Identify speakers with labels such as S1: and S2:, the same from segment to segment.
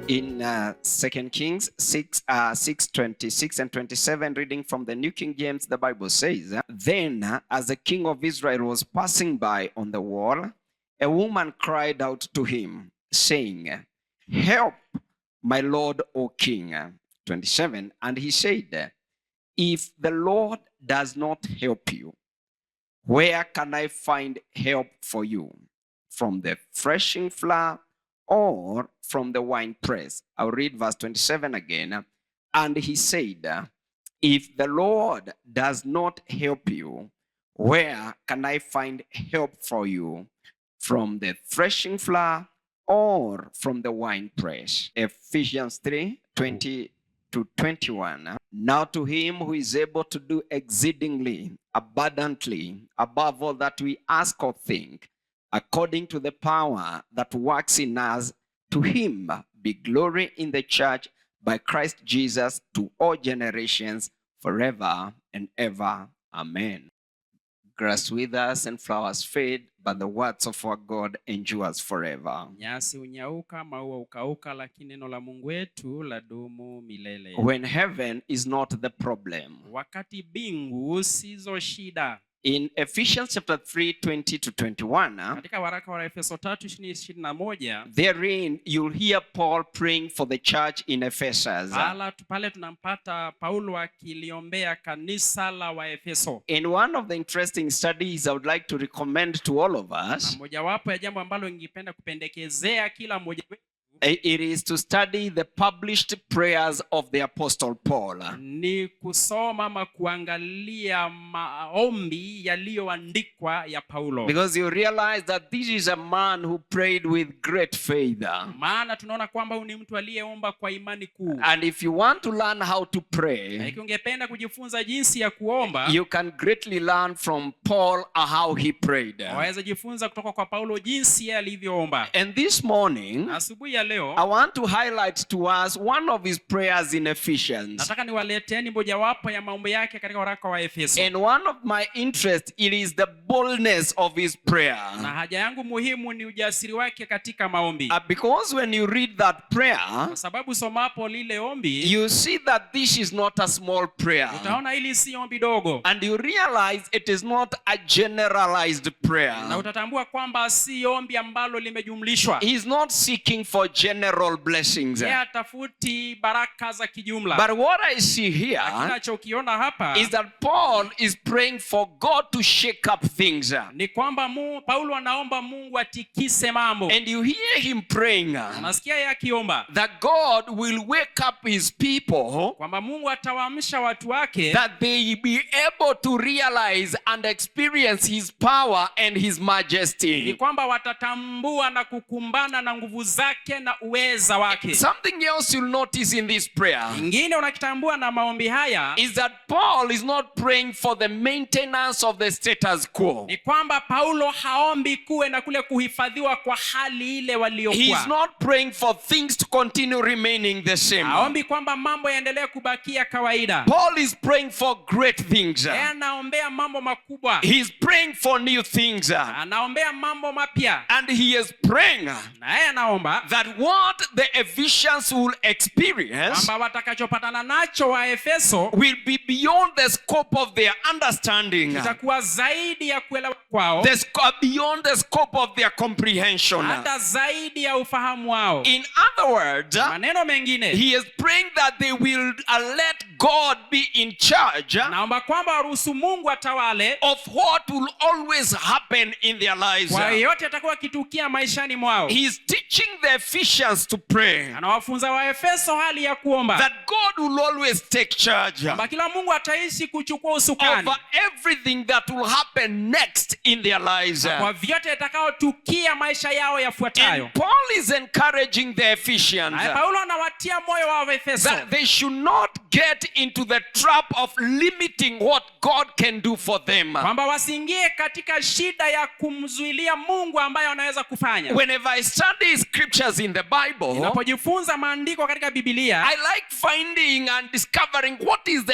S1: in 2 Kings 6:26 and 27, reading from the New King James, the Bible says, "Then as the king of Israel was passing by on the wall, a woman cried out to him, saying, 'Help, my lord, O king.'" 27, "And he said, 'If the Lord does not help you, where can I find help for you? From the threshing floor or from the winepress?'" I'll read verse 27 again. "And he said, 'If the Lord does not help you, where can I find help for you? From the threshing floor or from the winepress?'" Ephesians 3:20-21. "Now to him who is able to do exceedingly abundantly above all that we ask or think, according to the power that works in us, to him be glory in the church by Christ Jesus to all generations forever and ever. Amen." Grass withers and flowers fade, but the words of our God endures forever.
S2: Nyasi unyauka, maua ukauka, lakini neno la Mungu wetu ladumu milele.
S1: When heaven is not the problem.
S2: Wakati mbingu sizo shida.
S1: In Ephesians chapter 3:20-21,
S2: katika waraka wa Efeso 3:20-21,
S1: therein you'll hear Paul praying for the church in Ephesus.
S2: Pale tunampata Paulo akiliombea kanisa la Waefeso.
S1: In one of the interesting studies I would like to recommend to all of us,
S2: mojawapo ya jambo ambalo ningependa kupendekezea kila mmoja wetu,
S1: it is to study the published prayers of the Apostle Paul.
S2: Ni kusoma ama kuangalia maombi yaliyoandikwa ya Paulo.
S1: Because you realize that this is a man who prayed with great faith.
S2: Maana tunaona kwamba huyu ni mtu aliyeomba kwa imani kuu.
S1: And if you want to learn how to pray,
S2: ikiwa ungependa kujifunza jinsi ya kuomba,
S1: you can greatly learn from Paul how he prayed.
S2: Waweza jifunza kutoka kwa Paulo jinsi alivyoomba.
S1: And this morning,
S2: asubuhi ya leo,
S1: I want to highlight to us one of his prayers in Ephesians.
S2: Nataka niwaleteni mojawapo ya maombi yake katika waraka wa Efeso.
S1: And one of my interest, it is the boldness of his prayer.
S2: Na haja yangu muhimu ni ujasiri wake katika maombi.
S1: Because when you read that prayer,
S2: kwa sababu somapo lile ombi,
S1: you see that this is not a small prayer.
S2: Utaona hili si ombi dogo.
S1: And you realize it is not a generalized prayer.
S2: Na utatambua kwamba si ombi ambalo limejumlishwa.
S1: He is not seeking for general blessings.
S2: Tafuti baraka za kijumla.
S1: But what I see here is that Paul is praying for God to shake up things.
S2: Ni kwamba Paulo anaomba Mungu atikise mambo.
S1: And you hear him praying
S2: unasikia yeye akiomba
S1: that God will wake up his people,
S2: kwamba Mungu atawaamsha watu wake,
S1: that they be able to realize and experience his power and his majesty.
S2: Ni kwamba watatambua na kukumbana na nguvu zake na uweza wake.
S1: Something else you'll notice in this prayer
S2: ingine unakitambua na maombi haya
S1: is that Paul is not praying for the maintenance of the status quo.
S2: Ni kwamba Paulo haombi kuwe na kule kuhifadhiwa kwa hali ile waliokuwa.
S1: He is not praying for things to continue remaining the same.
S2: Haombi kwamba mambo yaendelee kubakia kawaida.
S1: Paul is praying for great things.
S2: Anaombea mambo makubwa.
S1: He is praying for new things.
S2: Anaombea mambo mapya.
S1: And he is praying
S2: na yeye anaomba
S1: that what the Ephesians will experience,
S2: kwamba watakachopatana nacho wa Efeso,
S1: will be beyond the scope of their understanding.
S2: Itakuwa zaidi ya kuelewa kwao.
S1: Beyond the scope of their comprehension.
S2: Hata zaidi ya ufahamu wao.
S1: In other words,
S2: maneno mengine,
S1: he is praying that they will let God be in charge.
S2: Naomba kwamba waruhusu Mungu atawale
S1: of what will always happen in their lives.
S2: Kwa yote atakuwa kitukia maishani mwao.
S1: He is teaching the Ephesians to pray.
S2: Anawafunza wa Efeso hali ya kuomba.
S1: That God will always take charge.
S2: Kwamba kila Mungu ataishi kuchukua usukani.
S1: Over everything that will happen next in their lives.
S2: Kwa vyote itakayotukia maisha yao yafuatayo.
S1: And Paul is encouraging the Ephesians.
S2: Paulo anawatia moyo wa Efeso.
S1: That they should not get into the trap of limiting what God can do for them.
S2: Kwamba wasiingie katika shida ya kumzuilia Mungu ambaye anaweza kufanya.
S1: Whenever I study scriptures in the Bible,
S2: ninapojifunza maandiko katika Biblia,
S1: I like finding and discovering what is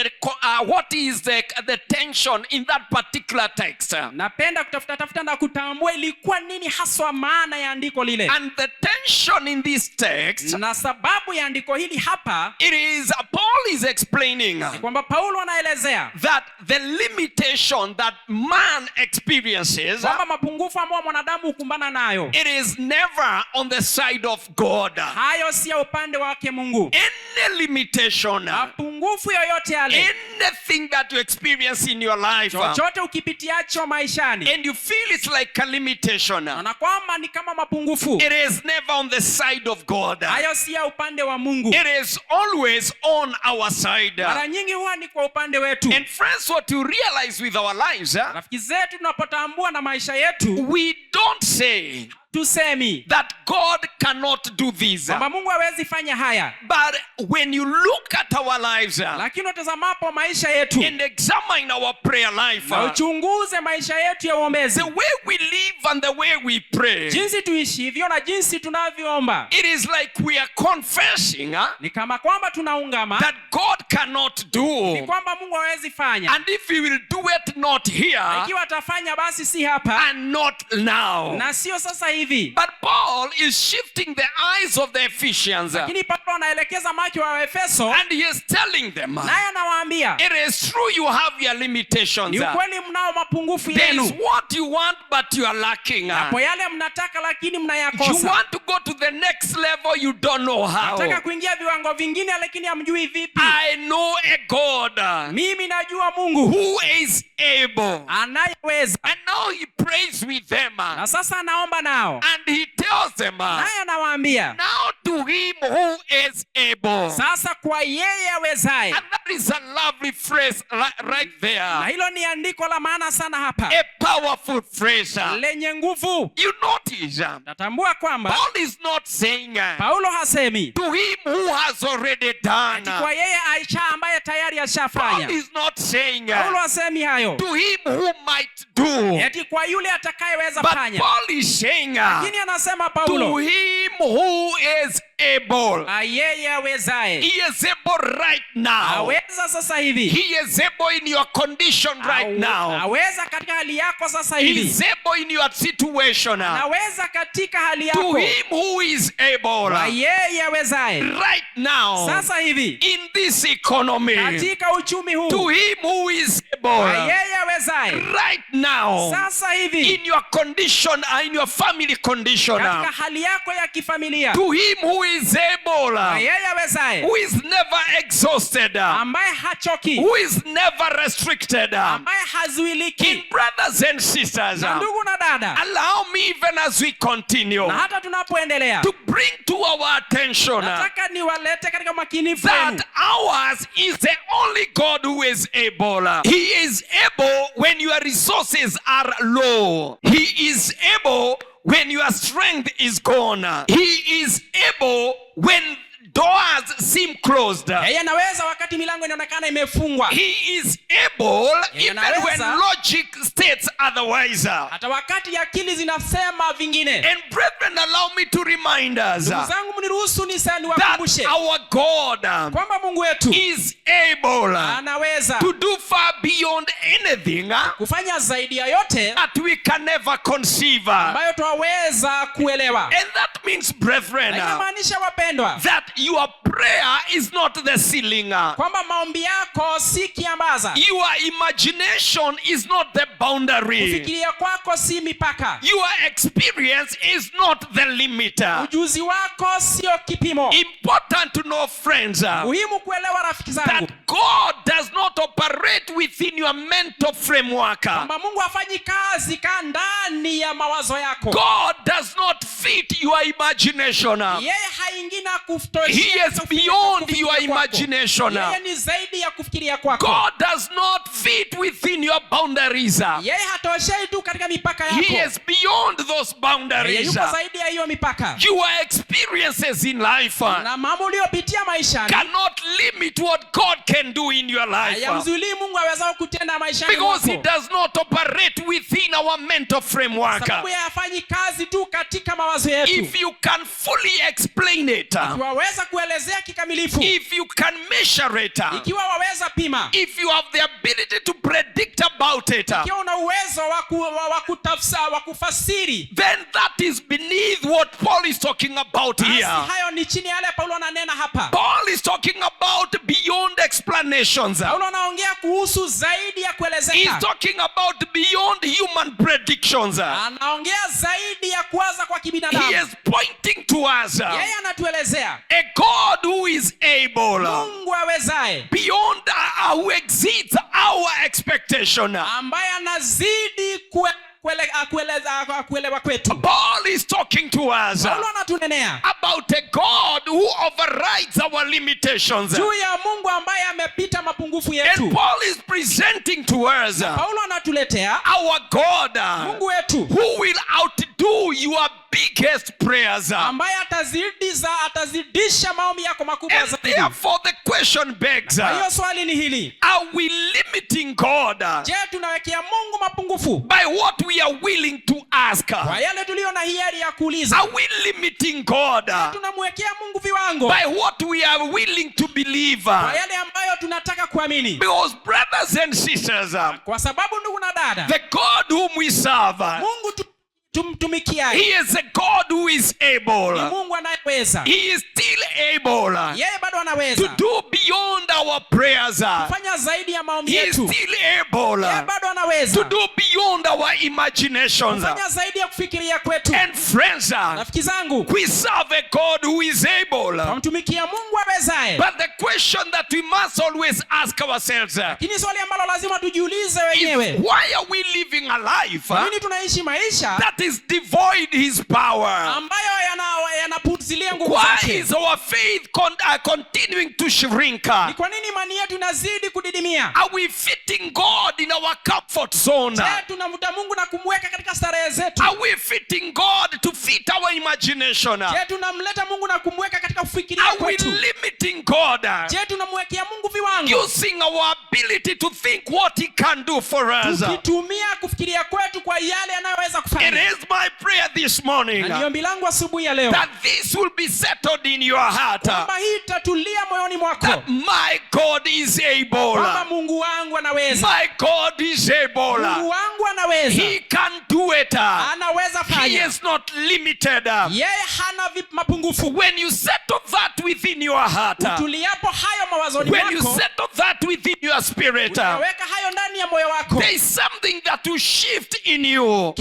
S1: the tension in that particular text.
S2: napenda kutafuta na kutambua ilikuwa nini haswa maana ya andiko lile.
S1: And the tension in this text,
S2: Na sababu ya andiko hili hapa,
S1: it is Paul is explaining
S2: kwamba Paulo anaelezea
S1: that the limitation that man experiences,
S2: kwamba mapungufu ambayo mwanadamu hukumbana nayo,
S1: it is never on the side of God.
S2: hayo si upande wake Mungu.
S1: Any limitation,
S2: Mapungufu yoyote yale,
S1: anything that you experience in your life,
S2: chochote ukipitiacho maishani,
S1: and you feel it's like a limitation,
S2: na kwamba ni kama mapungufu,
S1: it is never on the side of God.
S2: hayo si upande wa Mungu.
S1: It is always on our side.
S2: Mara nyingi huwa ni kwa upande wetu.
S1: And friends, what you realize with our lives,
S2: Rafiki zetu, tunapotambua na maisha yetu,
S1: we don't say
S2: tusemi
S1: that God cannot do this.
S2: kwamba Mungu hawezi fanya haya,
S1: But when you look at our lives
S2: lakini utazamapo maisha yetu
S1: and examine our prayer life,
S2: na uchunguze maisha yetu ya uombezi,
S1: the way we live and the way we pray,
S2: jinsi tuishivyo na jinsi tunavyoomba,
S1: it is like we are confessing
S2: ni kama kwamba tunaungama
S1: that God cannot do.
S2: ni kwamba Mungu hawezi fanya,
S1: And if He will do it not here
S2: ikiwa atafanya basi si hapa
S1: and not now.
S2: na sio sasa hivi.
S1: But Paul is shifting the eyes of the Ephesians, and
S2: Lakini Paulo anaelekeza macho wa Efeso,
S1: he is telling them,
S2: naye anawaambia
S1: it is true you have your limitations.
S2: ni ukweli mnao mapungufu
S1: There is
S2: yenu,
S1: what you want but you are lacking.
S2: hapo yale mnataka lakini
S1: You
S2: mnayakosa.
S1: want to go to the next level, you don't know how.
S2: Nataka kuingia viwango vingine lakini hamjui vipi.
S1: I know a God
S2: Mimi najua Mungu
S1: who is able.
S2: anayeweza.
S1: And now he prays with them,
S2: Na sasa anaomba nao,
S1: and he tells them,
S2: naye anawaambia
S1: now to him who is able.
S2: sasa kwa yeye awezaye.
S1: And that is a lovely phrase right
S2: Na
S1: there.
S2: hilo ni andiko la maana sana hapa,
S1: A powerful phrase.
S2: lenye nguvu.
S1: You notice,
S2: Tatambua kwamba
S1: Paul is not saying
S2: Paulo hasemi
S1: to him who has already done.
S2: kwa yeye Aisha ambaye tayari
S1: Paul
S2: ashafanya.
S1: is not saying
S2: Paulo hasemi hayo
S1: to him who might do.
S2: eti kwa yule atakayeweza
S1: But
S2: fanya,
S1: Paul is saying
S2: lakini anasema
S1: to
S2: Paulo
S1: him who is able.
S2: yeye awezaye.
S1: He is able right now.
S2: Aweza sasa hivi,
S1: He is able in your condition right now.
S2: aweza katika hali yako sasa
S1: He
S2: hivi,
S1: is able in your situation.
S2: aweza katika hali
S1: To
S2: yako.
S1: him who is able
S2: Yeye awezaye
S1: right now
S2: sasa hivi
S1: in this economy.
S2: katika uchumi
S1: To
S2: huu,
S1: him who is able
S2: yeye awezaye
S1: right now
S2: sasa hivi
S1: in your condition, in your family condition.
S2: katika hali yako ya kifamilia,
S1: To him who is able,
S2: yeye awezaye
S1: who is never exhausted,
S2: ambaye hachoki,
S1: who is never restricted.
S2: ambaye
S1: In
S2: hazuiliki.
S1: brothers and sisters,
S2: Na ndugu na dada,
S1: allow me even as we continue
S2: na hata tunapoendelea,
S1: to bring to our attention
S2: nataka niwalete katika makinifu wenu
S1: that ours is the only God who is able. He is able when your resources are low. He is able when your strength is gone. He is able when doors seem closed.
S2: yeye anaweza wakati milango inaonekana imefungwa,
S1: He is able
S2: Yeye
S1: even when
S2: anaweza.
S1: logic states otherwise.
S2: hata wakati akili zinasema vingine.
S1: And brethren, allow me to remind us
S2: Ndugu zangu, mniruhusu
S1: that
S2: niwakumbushe
S1: our God
S2: kwamba Mungu wetu
S1: is able
S2: anaweza
S1: to do far beyond anything
S2: kufanya zaidi ya yote
S1: that we can never conceive. And
S2: ambayo twaweza kuelewa.
S1: that means, brethren,
S2: Na inamaanisha wapendwa,
S1: that your prayer is not the ceiling.
S2: kwamba maombi yako si kiambaza,
S1: Your imagination is not the boundary.
S2: kufikiria kwako si mipaka,
S1: Your experience is not the limit.
S2: ujuzi wako sio kipimo.
S1: Important to know, friends,
S2: Muhimu kuelewa rafiki zangu
S1: that God does not operate within your mental framework.
S2: kwamba Mungu hafanyi kazi kaa ndani ya mawazo yako.
S1: God does not fit your imagination.
S2: Yeye haingii na
S1: He is beyond your imagination.
S2: Yeye ni zaidi ya kufikiria kwako.
S1: God does not fit within your boundaries.
S2: Yeye hatoshei tu katika mipaka
S1: He
S2: yako.
S1: is beyond those
S2: Yeye
S1: boundaries.
S2: yuko zaidi ya hiyo mipaka.
S1: Your experiences in life
S2: Na mambo uliyopitia maishani
S1: cannot limit what God can do in your life.
S2: hayamzuilii Mungu awezao kutenda maishani
S1: Because he
S2: mwako.
S1: does not operate within our mental framework.
S2: Sababu hayafanyi kazi tu katika mawazo yetu.
S1: If you can fully explain it,
S2: Ikiwa waweza kuelezea kikamilifu,
S1: if you can measure it,
S2: ikiwa waweza pima,
S1: if you have the ability to predict about it,
S2: ikiwa una uwezo wa kufasiri,
S1: then that is beneath what Paul is talking about
S2: basi
S1: here.
S2: hayo ni chini yale Paulo ananena hapa.
S1: Paul is talking about beyond explanations.
S2: Paulo anaongea kuhusu zaidi ya
S1: He's
S2: kuelezeka.
S1: talking about beyond human predictions.
S2: Anaongea zaidi ya kuwaza kwa
S1: He
S2: kibinadamu.
S1: is pointing to us
S2: Yeye anatuelezea
S1: a God who is able,
S2: Mungu awezaye,
S1: beyond who exceeds our expectation.
S2: ambaye anazidi kuelewa kwetu.
S1: Paul is talking to us
S2: Paulo anatunenea
S1: about a God who overrides our limitations.
S2: juu ya Mungu ambaye amepita mapungufu
S1: And
S2: yetu.
S1: Paul is presenting to us
S2: Paulo anatuletea
S1: our God
S2: Mungu wetu
S1: who will outdo your biggest prayers.
S2: ambaye atazidisha maombi yako makubwa
S1: And
S2: zaidi.
S1: therefore the question begs,
S2: Kwa hiyo swali ni hili:
S1: are we limiting God
S2: je, tunawekea Mungu mapungufu
S1: by what we are willing to ask?
S2: kwa yale tulio na hiari ya kuuliza?
S1: Are we limiting God
S2: Tunamwekea Mungu viwango
S1: by what we are willing to believe?
S2: kwa yale ambayo tunataka kuamini?
S1: Because brothers and sisters,
S2: Kwa sababu ndugu na dada,
S1: the God whom we serve,
S2: Mungu tumtumikiaye
S1: he is a God who is
S2: ni
S1: able.
S2: Mungu anayeweza.
S1: He is still able
S2: Yeye bado
S1: to
S2: anaweza
S1: do beyond our prayers.
S2: kufanya zaidi ya maombi
S1: He is
S2: yetu.
S1: still able
S2: Yeye bado
S1: to
S2: anaweza
S1: do beyond our imaginations.
S2: kufanya zaidi ya kufikiria kwetu.
S1: And friends,
S2: Rafiki zangu,
S1: we serve a God who is able.
S2: tumtumikia Mungu awezaye.
S1: But the question that we must always ask ourselves
S2: Lakini swali ambalo lazima tujiulize
S1: is,
S2: wenyewe,
S1: why are we living a life
S2: kwa nini tunaishi maisha
S1: that is devoid his power?
S2: ambayo yanapuzilia nguvu
S1: Why
S2: zake?
S1: is our faith continuing to shrink?
S2: Ni kwa nini imani yetu inazidi kudidimia?
S1: Are we fitting God in our comfort zone?
S2: Je, tunamvuta Mungu na kumweka katika starehe zetu?
S1: Are we fitting God to fit our imagination?
S2: Je, tunamleta Mungu na kumweka katika kufikiria
S1: Are we
S2: kwetu?
S1: limiting God
S2: Je, tunamwekea Mungu viwango
S1: using our ability to think what he can do for us?
S2: tukitumia kufikiria kwetu kwa yale anayoweza
S1: It
S2: kufanya?
S1: is my prayer this morning
S2: Na ni ombi langu asubuhi ya leo
S1: that this will be settled in your heart,
S2: kwamba hii itatulia moyoni mwako,
S1: that my God is
S2: kwamba
S1: able.
S2: Mungu wangu anaweza.
S1: My God is able.
S2: Mungu wangu anaweza,
S1: He can do it.
S2: anaweza
S1: He
S2: fanya.
S1: is not limited.
S2: Yeye hana mapungufu.
S1: When you settle that within your heart,
S2: Tuliapo hayo mawazoni
S1: when you
S2: mwako,
S1: settle that within your spirit,
S2: unaweka hayo ndani ya moyo wako,
S1: there is something that will shift in you.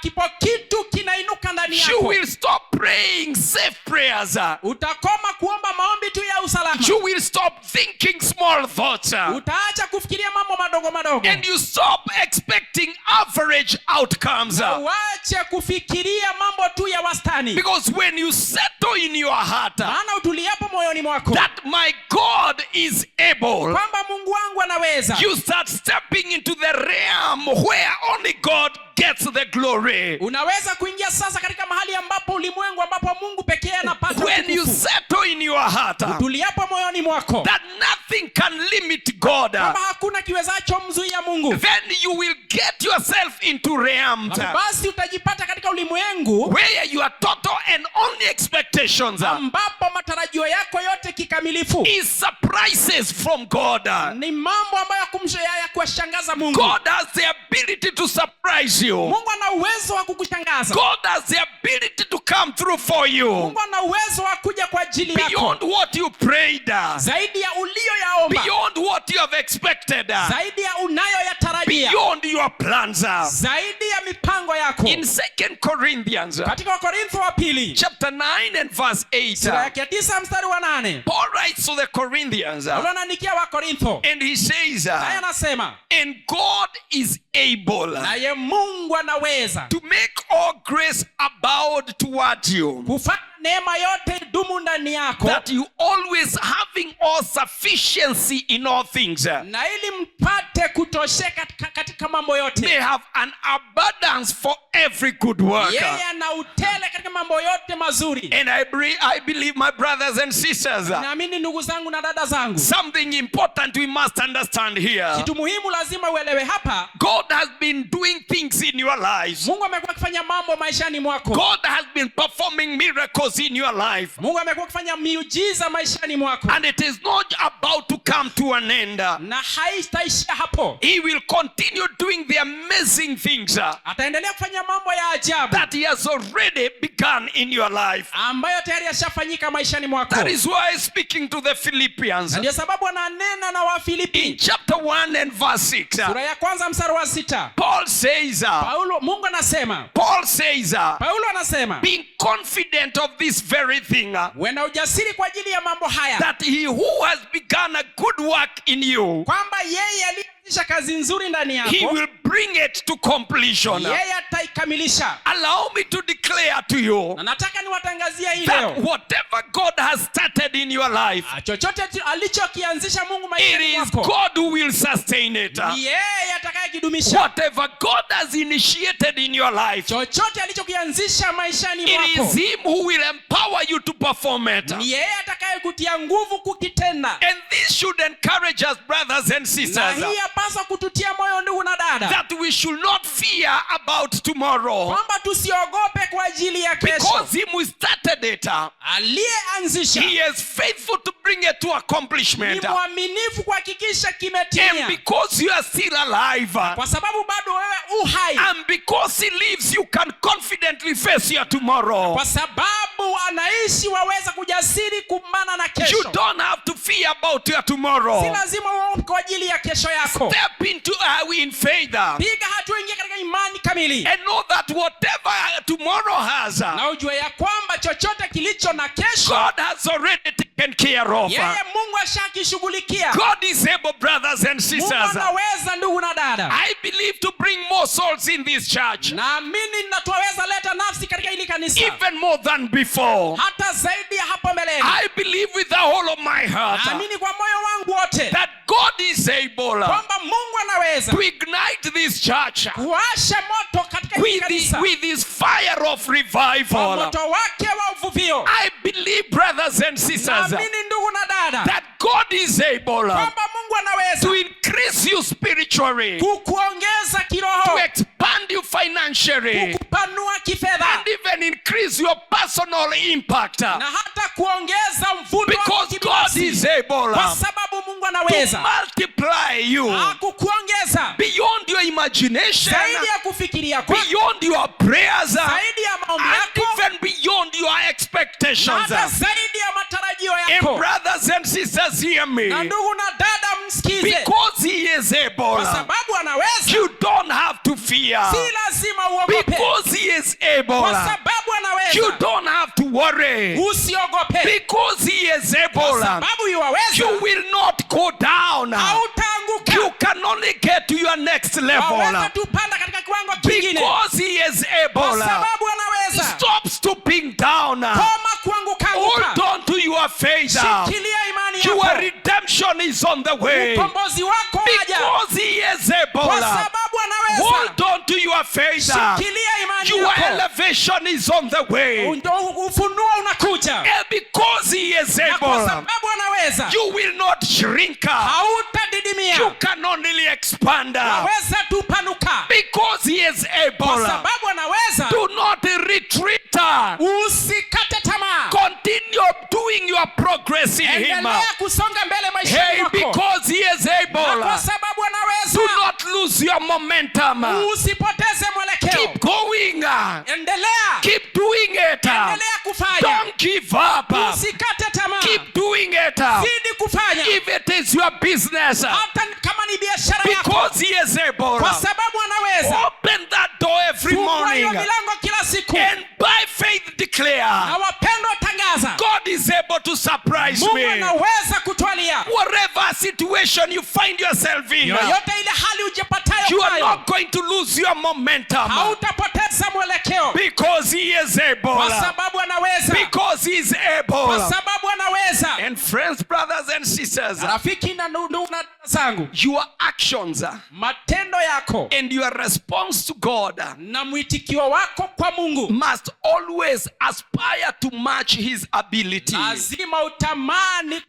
S2: kipo kitu kinainuka ndani
S1: You
S2: yako.
S1: will stop praying safe prayers.
S2: Utakoma kuomba maombi tu ya usalama.
S1: You will stop thinking small thoughts.
S2: Utaacha kufikiria mambo madogo madogo.
S1: And you stop expecting average outcomes.
S2: Uache kufikiria mambo tu ya wastani.
S1: Because when you settle in your heart
S2: Maana utuliapo moyoni mwako
S1: that my God is able,
S2: kwamba Mungu wangu anaweza,
S1: you start stepping into the realm where only God gets the glory.
S2: unaweza kuingia sasa katika mahali ambapo ulimwengu ambapo Mungu pekee anapata
S1: When you
S2: utukufu.
S1: settle in your heart
S2: Tuliapo moyoni mwako
S1: that nothing can limit God,
S2: kwamba hakuna kiwezacho mzuia Mungu,
S1: then you will get yourself into realms
S2: basi utajipata katika ulimwengu
S1: where your total and only expectations
S2: ambapo matarajio yako yote kikamilifu
S1: is surprises from God.
S2: ni mambo ambayo ya kuwashangaza Mungu.
S1: God has the ability to surprise you.
S2: Mungu ana uwezo wa kukushangaza.
S1: God has the ability to come through for you
S2: Mungu ana uwezo wa kuja kwa ajili yako
S1: beyond what you prayed,
S2: zaidi ya ulioyaomba,
S1: beyond what you have expected,
S2: zaidi ya unayoyatarajia,
S1: beyond your plans.
S2: zaidi ya mipango yako.
S1: In 2 Corinthians
S2: Katika Wakorintho wa pili
S1: chapter 9 and verse
S2: sura
S1: 8,
S2: yake ya 9 mstari wa 8,
S1: Paul writes to the Corinthians
S2: Paulo anaandikia Wakorintho,
S1: and he says,
S2: naye anasema,
S1: and God is able
S2: naye Mungu anaweza
S1: to make all grace abound toward you,
S2: kufanya neema yote dumu ndani yako,
S1: that you always having all sufficiency in all things,
S2: na ili mpate kutosheka katika mambo yote.
S1: may have an abundance for every good work.
S2: Yeye ana utele katika mambo yote mazuri.
S1: And I believe, my brothers and sisters,
S2: Naamini ndugu zangu na dada zangu,
S1: something important we must understand here.
S2: kitu muhimu lazima uelewe hapa.
S1: God has been doing things in your lives.
S2: Mungu amekuwa akifanya mambo maishani mwako.
S1: God has been performing miracles in your life.
S2: Mungu amekuwa akifanya miujiza maishani mwako.
S1: And it is not about to come to an end.
S2: Na haitaishia hapo.
S1: He will continue doing the amazing things
S2: Ataendelea kufanya mambo ya ajabu
S1: that he has already begun in your life.
S2: ambayo tayari yashafanyika maishani mwako.
S1: That is why he's speaking to the Philippians.
S2: Na ndio sababu ananena na
S1: In
S2: Wafilipi
S1: chapter 1 and verse 6,
S2: sura ya kwanza mstari wa 6.
S1: Paul says,
S2: Mungu anasema, Paulo anasema,
S1: being confident of this very thing,
S2: wena ujasiri kwa ajili ya mambo haya,
S1: that he who has begun a good work in you,
S2: kwamba yeye aliyeanzisha kazi nzuri ndani
S1: he
S2: yako,
S1: will bring it to completion.
S2: yeye ataikamilisha.
S1: Allow me to declare to you
S2: Na nataka niwatangazie hii
S1: that
S2: leo,
S1: whatever God has started in your life,
S2: chochote alichokianzisha Mungu
S1: it
S2: maishani
S1: is
S2: mwako,
S1: God who will sustain it.
S2: ni yeye atakayekidumisha.
S1: Whatever God has initiated in your life,
S2: Chochote alichokianzisha maishani
S1: it is
S2: mwako,
S1: him who will empower you to perform it.
S2: ni yeye atakayekutia nguvu kukitenda.
S1: And this should encourage us, brothers and
S2: Na
S1: sisters,
S2: hii yapaswa kututia moyo ndugu na dada,
S1: that we should not fear about tomorrow,
S2: kwamba tusiogope kwa ajili ya kesho.
S1: because him who started it,
S2: Aliyeanzisha
S1: he is faithful to bring it to
S2: ni
S1: accomplishment.
S2: mwaminifu kuhakikisha
S1: And
S2: kimetimia.
S1: because you are still alive,
S2: Kwa sababu bado wewe uhai,
S1: and because he lives, you can confidently face your tomorrow.
S2: kwa sababu anaishi, waweza kujasiri kumbana na
S1: You
S2: kesho.
S1: don't have to fear about your
S2: Si
S1: tomorrow.
S2: lazima uogope kwa ajili ya kesho yako.
S1: Step into in faith
S2: Piga hatua, ingia katika imani kamili,
S1: and know that whatever tomorrow has,
S2: na ujue ya kwamba chochote kilicho na kesho,
S1: God has already taken care of.
S2: yeye Mungu ashakishughulikia.
S1: God is able, brothers and
S2: Mungu
S1: sisters,
S2: anaweza ndugu na dada.
S1: I believe, to bring more souls in this church,
S2: Naamini na tuweza leta nafsi katika hili kanisa
S1: even more than before.
S2: hata zaidi ya hapo mbeleni.
S1: I believe with the whole of my heart
S2: Naamini kwa moyo wangu wote
S1: that God is able
S2: kwamba Mungu anaweza
S1: to ignite this church
S2: kuwasha moto katika hili kanisa
S1: with his fire of
S2: kwa
S1: revival.
S2: moto wake wa uvuvio.
S1: I believe, brothers and sisters,
S2: Naamini ndugu na dada
S1: that God is able
S2: kwamba Mungu anaweza
S1: to increase you spiritually,
S2: kukuongeza
S1: to
S2: kiroho,
S1: expand you financially,
S2: kukupanua kifedha,
S1: and even increase your personal impact,
S2: na hata kuongeza mvuto wako
S1: because God is
S2: kibinafsi,
S1: able
S2: kwa sababu Mungu
S1: to
S2: anaweza
S1: multiply you
S2: kukuongeza
S1: beyond your imagination,
S2: zaidi ya kufikiria kwako,
S1: beyond your prayers,
S2: zaidi ya maombi
S1: and
S2: yako,
S1: even beyond your
S2: na
S1: expectations.
S2: hata zaidi ya matarajio
S1: And
S2: yako.
S1: brothers and sisters, hear me.
S2: Na ndugu na dada msikize,
S1: Because he is able,
S2: kwa sababu anaweza,
S1: you don't have to fear.
S2: si lazima uogope.
S1: Because he is
S2: Kwa
S1: able,
S2: sababu
S1: you
S2: anaweza,
S1: don't have to worry.
S2: usiogope.
S1: Because he is
S2: Kwa
S1: able,
S2: sababu yuwaweza,
S1: you will not go down.
S2: hautaanguka.
S1: You can only get to your next level.
S2: Waweza tupanda katika kiwango kingine.
S1: Because he is
S2: Kwa
S1: able.
S2: sababu anaweza.
S1: Stop stooping down.
S2: Koma kuanguka.
S1: Hold on to your faith.
S2: Shikilia imani
S1: Your
S2: yako.
S1: redemption is on the way.
S2: Ukombozi wako waja.
S1: Because he is able.
S2: Kwa sababu anaweza.
S1: Hold on to your faith.
S2: Shikilia imani
S1: Your
S2: yako.
S1: elevation is on the way.
S2: Ufunuo unakuja.
S1: And because he is
S2: Na kwa
S1: able,
S2: sababu anaweza,
S1: you will not shrink.
S2: hautadidimia.
S1: You can only expand.
S2: Waweza tupanuka.
S1: Because he is
S2: Kwa
S1: able.
S2: sababu anaweza,
S1: Do not retreat.
S2: usikate tamaa.
S1: Continue doing your progress in him.
S2: Endelea kusonga mbele maishani
S1: Hey,
S2: mwako.
S1: because he is
S2: Na
S1: able.
S2: kwa sababu anaweza,
S1: Do not lose your momentum.
S2: usipoteze mwelekeo.
S1: Keep going.
S2: Endelea.
S1: Keep doing it.
S2: Endelea kufanya.
S1: Don't give up.
S2: Usikate tamaa.
S1: Keep doing it.
S2: Zidi kufanya.
S1: If it is your business,
S2: Hata kama ni biashara yako.
S1: because he is able,
S2: Kwa sababu anaweza.
S1: open that door every
S2: Fungua
S1: morning
S2: hiyo milango kila siku.
S1: and by faith declare,
S2: Na wapendwa, tangaza,
S1: God is able to surprise
S2: Mungu
S1: me.
S2: anaweza kutwalia.
S1: Whatever situation you find yourself in,
S2: Yoyote ile hali ujipatayo
S1: You are not going to lose your momentum.
S2: Hautapoteza mwelekeo.
S1: Because he is able.
S2: Kwa sababu anaweza.
S1: Because he is able.
S2: Kwa sababu anaweza.
S1: And friends, brothers and sisters,
S2: rafiki na ndugu na zangu,
S1: your actions,
S2: matendo yako,
S1: and your response to God,
S2: na mwitikio wako kwa Mungu,
S1: must always aspire to match his ability.
S2: lazima utamani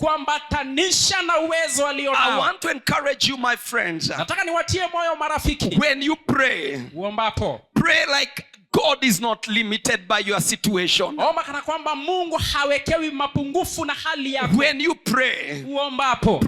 S2: kuambatanisha na uwezo alionao.
S1: I want to encourage you, my friends.
S2: Nataka niwatie moyo marafiki.
S1: When you pray,
S2: uombapo,
S1: pray like God is not limited by your situation.
S2: omba kana kwamba Mungu hawekewi mapungufu na hali yako.
S1: When you pray,
S2: uombapo,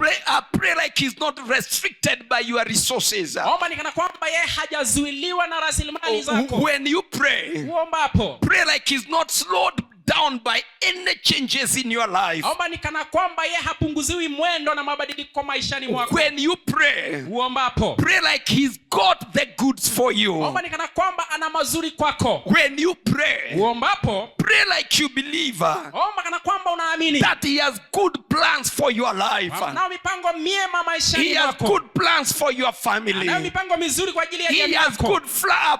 S1: pray like he's not restricted by your resources.
S2: omba ni kana kwamba yeye hajazuiliwa na rasilimali zako.
S1: When you pray,
S2: uombapo,
S1: pray like he's not slowed down by any changes in your life.
S2: omba ni kana kwamba yeye hapunguziwi mwendo na mabadiliko maishani mwako.
S1: When you pray,
S2: uombapo,
S1: pray like he's got the goods for you.
S2: omba ni kana kwamba ana mazuri kwako.
S1: When you pray,
S2: uombapo,
S1: pray like you believe
S2: omba kana kwamba unaamini
S1: that he has good plans for your life.
S2: na mipango miema maishani
S1: He has
S2: mwako.
S1: good plans for your family.
S2: Na mipango mizuri kwa ajili ya
S1: He
S2: jamii
S1: has
S2: yako.
S1: good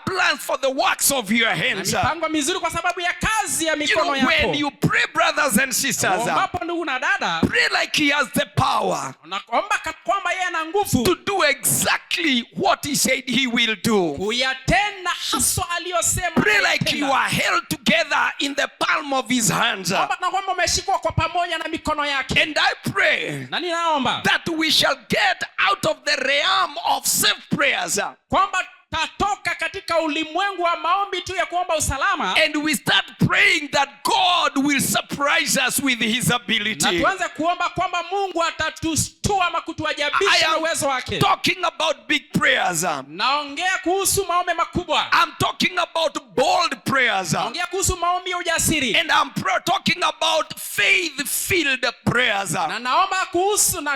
S1: plans for the works of your
S2: Na
S1: hands.
S2: mipango mizuri kwa sababu ya kazi ya
S1: You
S2: mikono
S1: know,
S2: yako.
S1: when you pray, brothers and sisters,
S2: Uombapo ndugu na dada,
S1: pray like he has the power
S2: unaomba kwamba yeye ana nguvu
S1: to do exactly what he said he will do.
S2: kuyatenda haswa aliyosema.
S1: Pray like you are held together in the palm of his hands.
S2: Omba na kwamba umeshikwa kwa pamoja na mikono yake.
S1: And I pray
S2: Na ninaomba
S1: that we shall get out of the realm of self prayers
S2: kwamba tatoka katika ulimwengu wa maombi tu ya kuomba usalama,
S1: and we start praying that God will surprise us with his
S2: na
S1: ability.
S2: tuanze kuomba kwamba Mungu atatustua ama
S1: I
S2: kutuajabisha na uwezo
S1: am
S2: wake.
S1: talking about big prayers.
S2: Naongea kuhusu maombi makubwa.
S1: I'm talking about bold prayers.
S2: Naongea kuhusu maombi ya ujasiri.
S1: And I'm talking about faith-filled prayers.
S2: Na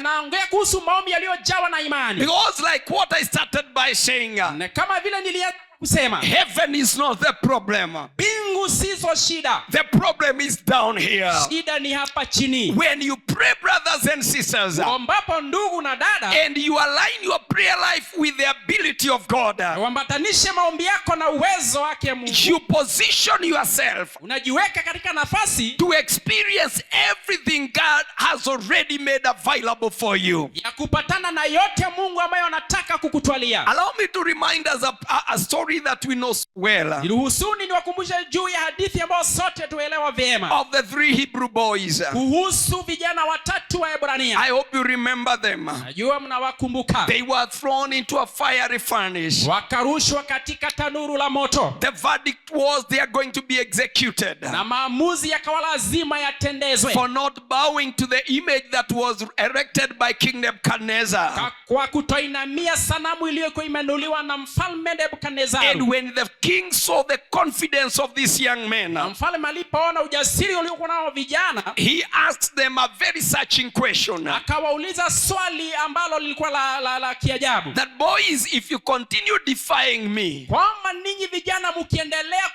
S2: naongea kuhusu maombi yaliyojawa na imani.
S1: Because like what I started by saying,
S2: Na kama vile nilianza kusema,
S1: heaven is not the problem.
S2: mbingu sizo shida.
S1: The problem is down here.
S2: Shida ni hapa chini.
S1: When you pray, brothers and sisters,
S2: Ombapo ndugu na dada,
S1: and you align your prayer life with the ability of God,
S2: uambatanishe maombi yako na uwezo wake Mungu.
S1: you position yourself
S2: Unajiweka katika nafasi
S1: to experience everything God has already made available for you.
S2: ya kupatana na yote Mungu ambayo anataka kukutwalia.
S1: Allow me to remind us a story that we know well,
S2: Niruhusuni niwakumbushe juu ya hadithi ambayo sote tuelewa vyema,
S1: of the 3 Hebrew boys.
S2: kuhusu vijana watatu wa Ebrania.
S1: I hope you remember them.
S2: Najua mnawakumbuka.
S1: They were thrown into a fiery furnace.
S2: Wakarushwa katika tanuru la moto,
S1: The verdict was they are going to be executed
S2: na maamuzi yakawa lazima yatendezwe
S1: for not bowing to the image that was erected by King Nebuchadnezzar.
S2: kwa kutoinamia sanamu iliyokuwa imenuliwa na mfalme Nebukadnezar.
S1: And when the king saw the confidence of these young men,
S2: Na mfalme alipoona ujasiri uliokuwa nao vijana,
S1: he asked them a very searching question.
S2: akawauliza swali ambalo lilikuwa la kiajabu,
S1: That boys, if you continue defying me,
S2: kwamba ninyi vijana mkiendelea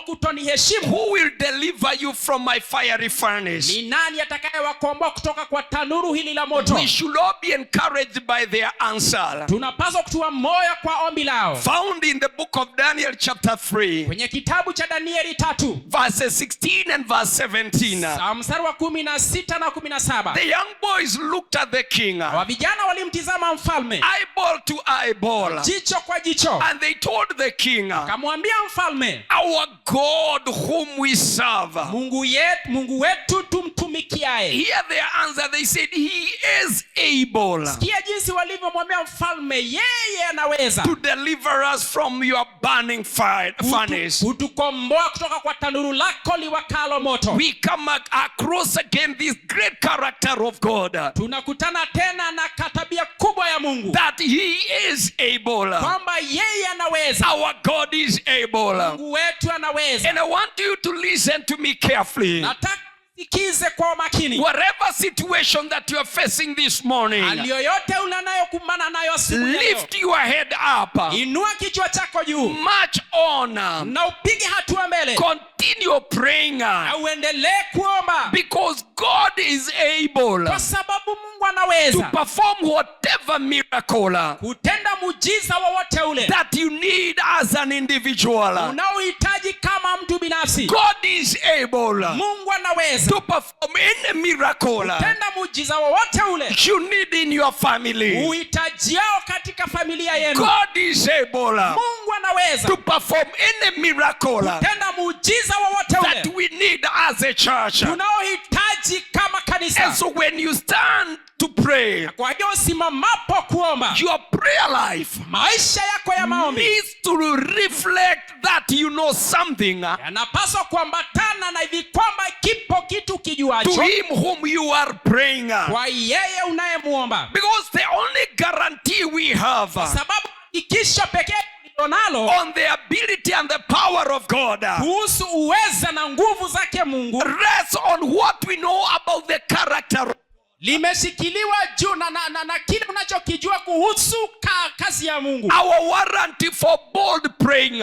S2: kutoniheshimu,
S1: who will deliver you from my fiery furnace?
S2: ni nani atakayewakomboa kutoka kwa tanuru hili la moto?
S1: We should all be encouraged by their answer.
S2: Tunapaswa kutua moyo kwa ombi lao.
S1: Found in the book of Daniel chapter 3,
S2: Kwenye kitabu cha Danieli 3
S1: verses 16 and verse 17.
S2: mstari wa 16 na 17.
S1: The young boys looked at the king,
S2: Wa vijana walimtizama mfalme
S1: eyeball to eyeball,
S2: jicho kwa jicho,
S1: and they told the king,
S2: kamwambia mfalme,
S1: our God whom we serve.
S2: Mungu wetu tumtumikiaye.
S1: Hear their answer. They said, he is able
S2: Sikia jinsi walivyomwambia mfalme, yeye anaweza
S1: to deliver us from your burning furnace.
S2: kutukomboa kutoka kwa tanuru lako liwakalo moto.
S1: We come across again this great character of God,
S2: Tunakutana tena na katabia kubwa ya Mungu,
S1: that he is able.
S2: kwamba yeye anaweza.
S1: Our God is able.
S2: Mungu wetu anaweza.
S1: And I want you to listen to me carefully.
S2: Nataka sikize kwa makini.
S1: Whatever situation that you are facing this morning,
S2: Hali yoyote unanayokumbana nayo asubuhi ya leo,
S1: lift your head up,
S2: inua kichwa chako juu
S1: march on,
S2: na upige hatua mbele,
S1: continue praying,
S2: na uendelee kuomba,
S1: because God is able
S2: kwa sababu Mungu
S1: to
S2: anaweza
S1: perform whatever miracle
S2: kutenda muujiza wowote ule
S1: that you need as an individual,
S2: unaohitaji kama mtu binafsi,
S1: God is able
S2: Mungu anaweza
S1: to perform any miracle
S2: tenda muujiza wowote ule
S1: you need in your family.
S2: uhitajiao katika familia yenu.
S1: God is able
S2: Mungu anaweza
S1: to perform any miracle
S2: tenda muujiza wowote
S1: that
S2: ule
S1: we need as a church.
S2: tunaohitaji kama
S1: And
S2: kanisa.
S1: so when you stand to pray,
S2: Kwa hiyo simamapo kuomba,
S1: your prayer life
S2: maisha yako ya maombi
S1: needs to reflect that you know something
S2: yanapaswa kuambatana na hivi kwamba kipo kitu
S1: to
S2: kijuacho
S1: him whom you are praying.
S2: kwa yeye unayemuomba,
S1: Because the only guarantee we have
S2: sababu hakikisho pekee tulilonalo
S1: on the ability and the power of God
S2: kuhusu uweza na nguvu zake Mungu
S1: rests on what we know about the character.
S2: limeshikiliwa juu na kile unachokijua kuhusu kazi ya Mungu.
S1: Our warranty for bold praying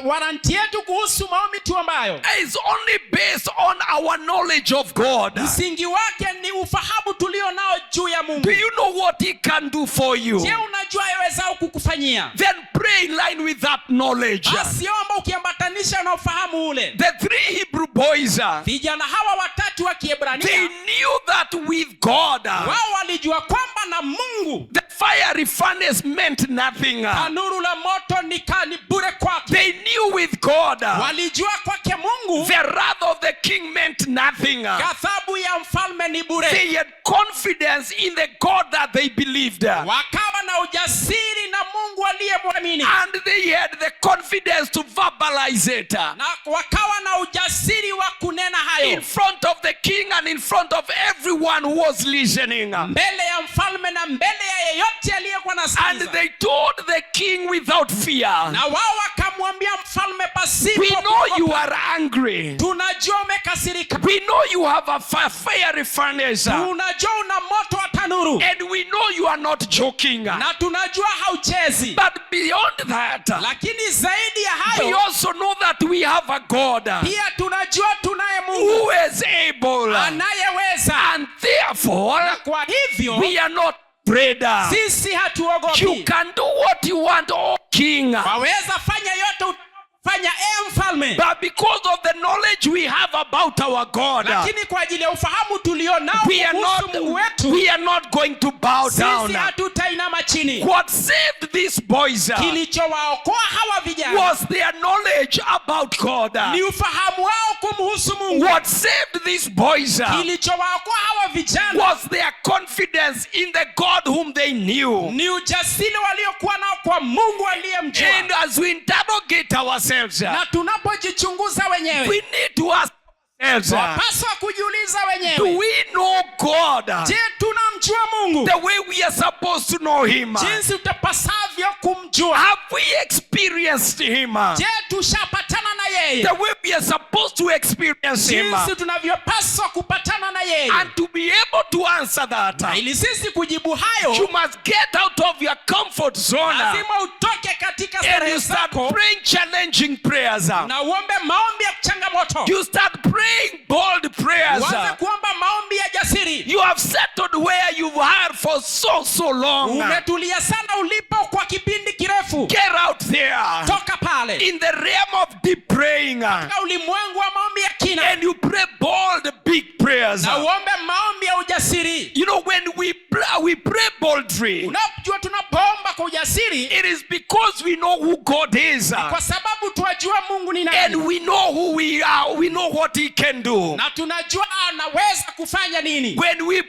S2: Waranti yetu kuhusu maombi tuombayo
S1: is only based on our knowledge of God.
S2: msingi wake ni ufahamu tulio nao juu ya Mungu.
S1: Do you know what he can do for you?
S2: Je, unajua yawezao kukufanyia?
S1: Then pray in line with that knowledge.
S2: Basi omba ukiambatanisha na ufahamu ule.
S1: The three Hebrew boys,
S2: Vijana hawa watatu wa
S1: they
S2: Kiebrania
S1: knew that with God,
S2: wao walijua kwamba na Mungu
S1: the fiery furnace meant nothing.
S2: tanuru la moto ni bure kwake.
S1: They knew with God,
S2: Walijua kwake Mungu
S1: the wrath of the king meant nothing.
S2: ghadhabu ya mfalme ni bure.
S1: They had confidence in the God that they believed.
S2: Wakawa na ujasiri na Mungu aliyemwamini,
S1: And they had the confidence to verbalize it
S2: na wakawa na ujasiri wa kunena
S1: in
S2: hayo
S1: front of the king and in front of everyone who was listening.
S2: mbele ya mfalme na mbele ya yeyote aliyekuwa
S1: And
S2: nasikiza.
S1: they told the king without fear,
S2: Na wao wakamwambia mfalme pasipo
S1: we know
S2: kuogopa,
S1: you are angry.
S2: tunajua umekasirika,
S1: We know you have a fiery furnace.
S2: tunajua una moto wa tanuru,
S1: And we know you are not joking.
S2: na tunajua hauchezi.
S1: But beyond that,
S2: Lakini zaidi ya
S1: we
S2: hayo
S1: also know that we have a God
S2: pia tunajua tunaye Mungu
S1: who is able.
S2: anayeweza,
S1: And therefore,
S2: na kwa hivyo
S1: we are not afraid.
S2: sisi
S1: You
S2: hatuogopi.
S1: can do what you want, oh king.
S2: Waweza fanya yote fanya mfalme,
S1: But because of the knowledge we have about our God,
S2: lakini kwa ajili ya ufahamu tulionao
S1: we are
S2: kuhusu Mungu wetu
S1: not going to bow down.
S2: sisi hatutainama chini.
S1: What saved these boys
S2: Kilichowaokoa hawa vijana
S1: was their knowledge about God.
S2: ni ufahamu wao kumhusu Mungu.
S1: What saved these boys
S2: Kilichowaokoa hawa vijana
S1: was their confidence in the God whom they knew.
S2: ni ujasiri waliokuwa nao kwa Mungu aliyemjua.
S1: And as we interrogate ourselves,
S2: Na tunapojichunguza
S1: we
S2: wenyewe,
S1: need to ask ourselves,
S2: wapaswa kujiuliza
S1: do
S2: wenyewe,
S1: we know God
S2: je, tunamjua Mungu
S1: the way we are supposed to know him?
S2: jinsi utapasavyo kumjua?
S1: Have we experienced him
S2: Je, tushapatana na yeye
S1: the way we are supposed to experience him?
S2: jinsi tunavyopaswa kupatana na yeye?
S1: And to be able to answer that,
S2: Na ili sisi kujibu
S1: you
S2: hayo,
S1: must get out of your comfort zone
S2: lazima utoke katika
S1: and
S2: starehe
S1: you start
S2: zako
S1: praying challenging prayers.
S2: na uombe maombi ya changamoto.
S1: You start praying bold prayers.
S2: Uanze kuomba maombi ya jasiri.
S1: You have settled where you've had for so long.
S2: Umetulia sana ulipo kwa kipindi kirefu.
S1: Get out there
S2: Toka pale
S1: in the realm of deep praying
S2: katika ulimwengu wa maombi ya kina
S1: and you pray bold big prayers.
S2: na uombe maombi ya ujasiri.
S1: You know, when we pray boldly,
S2: Unajua tunapoomba kwa ujasiri
S1: it is because we know who God is
S2: kwa sababu tunajua Mungu ni
S1: and
S2: nani,
S1: we know who we are. We know what he can do.
S2: na tunajua anaweza kufanya nini.
S1: When we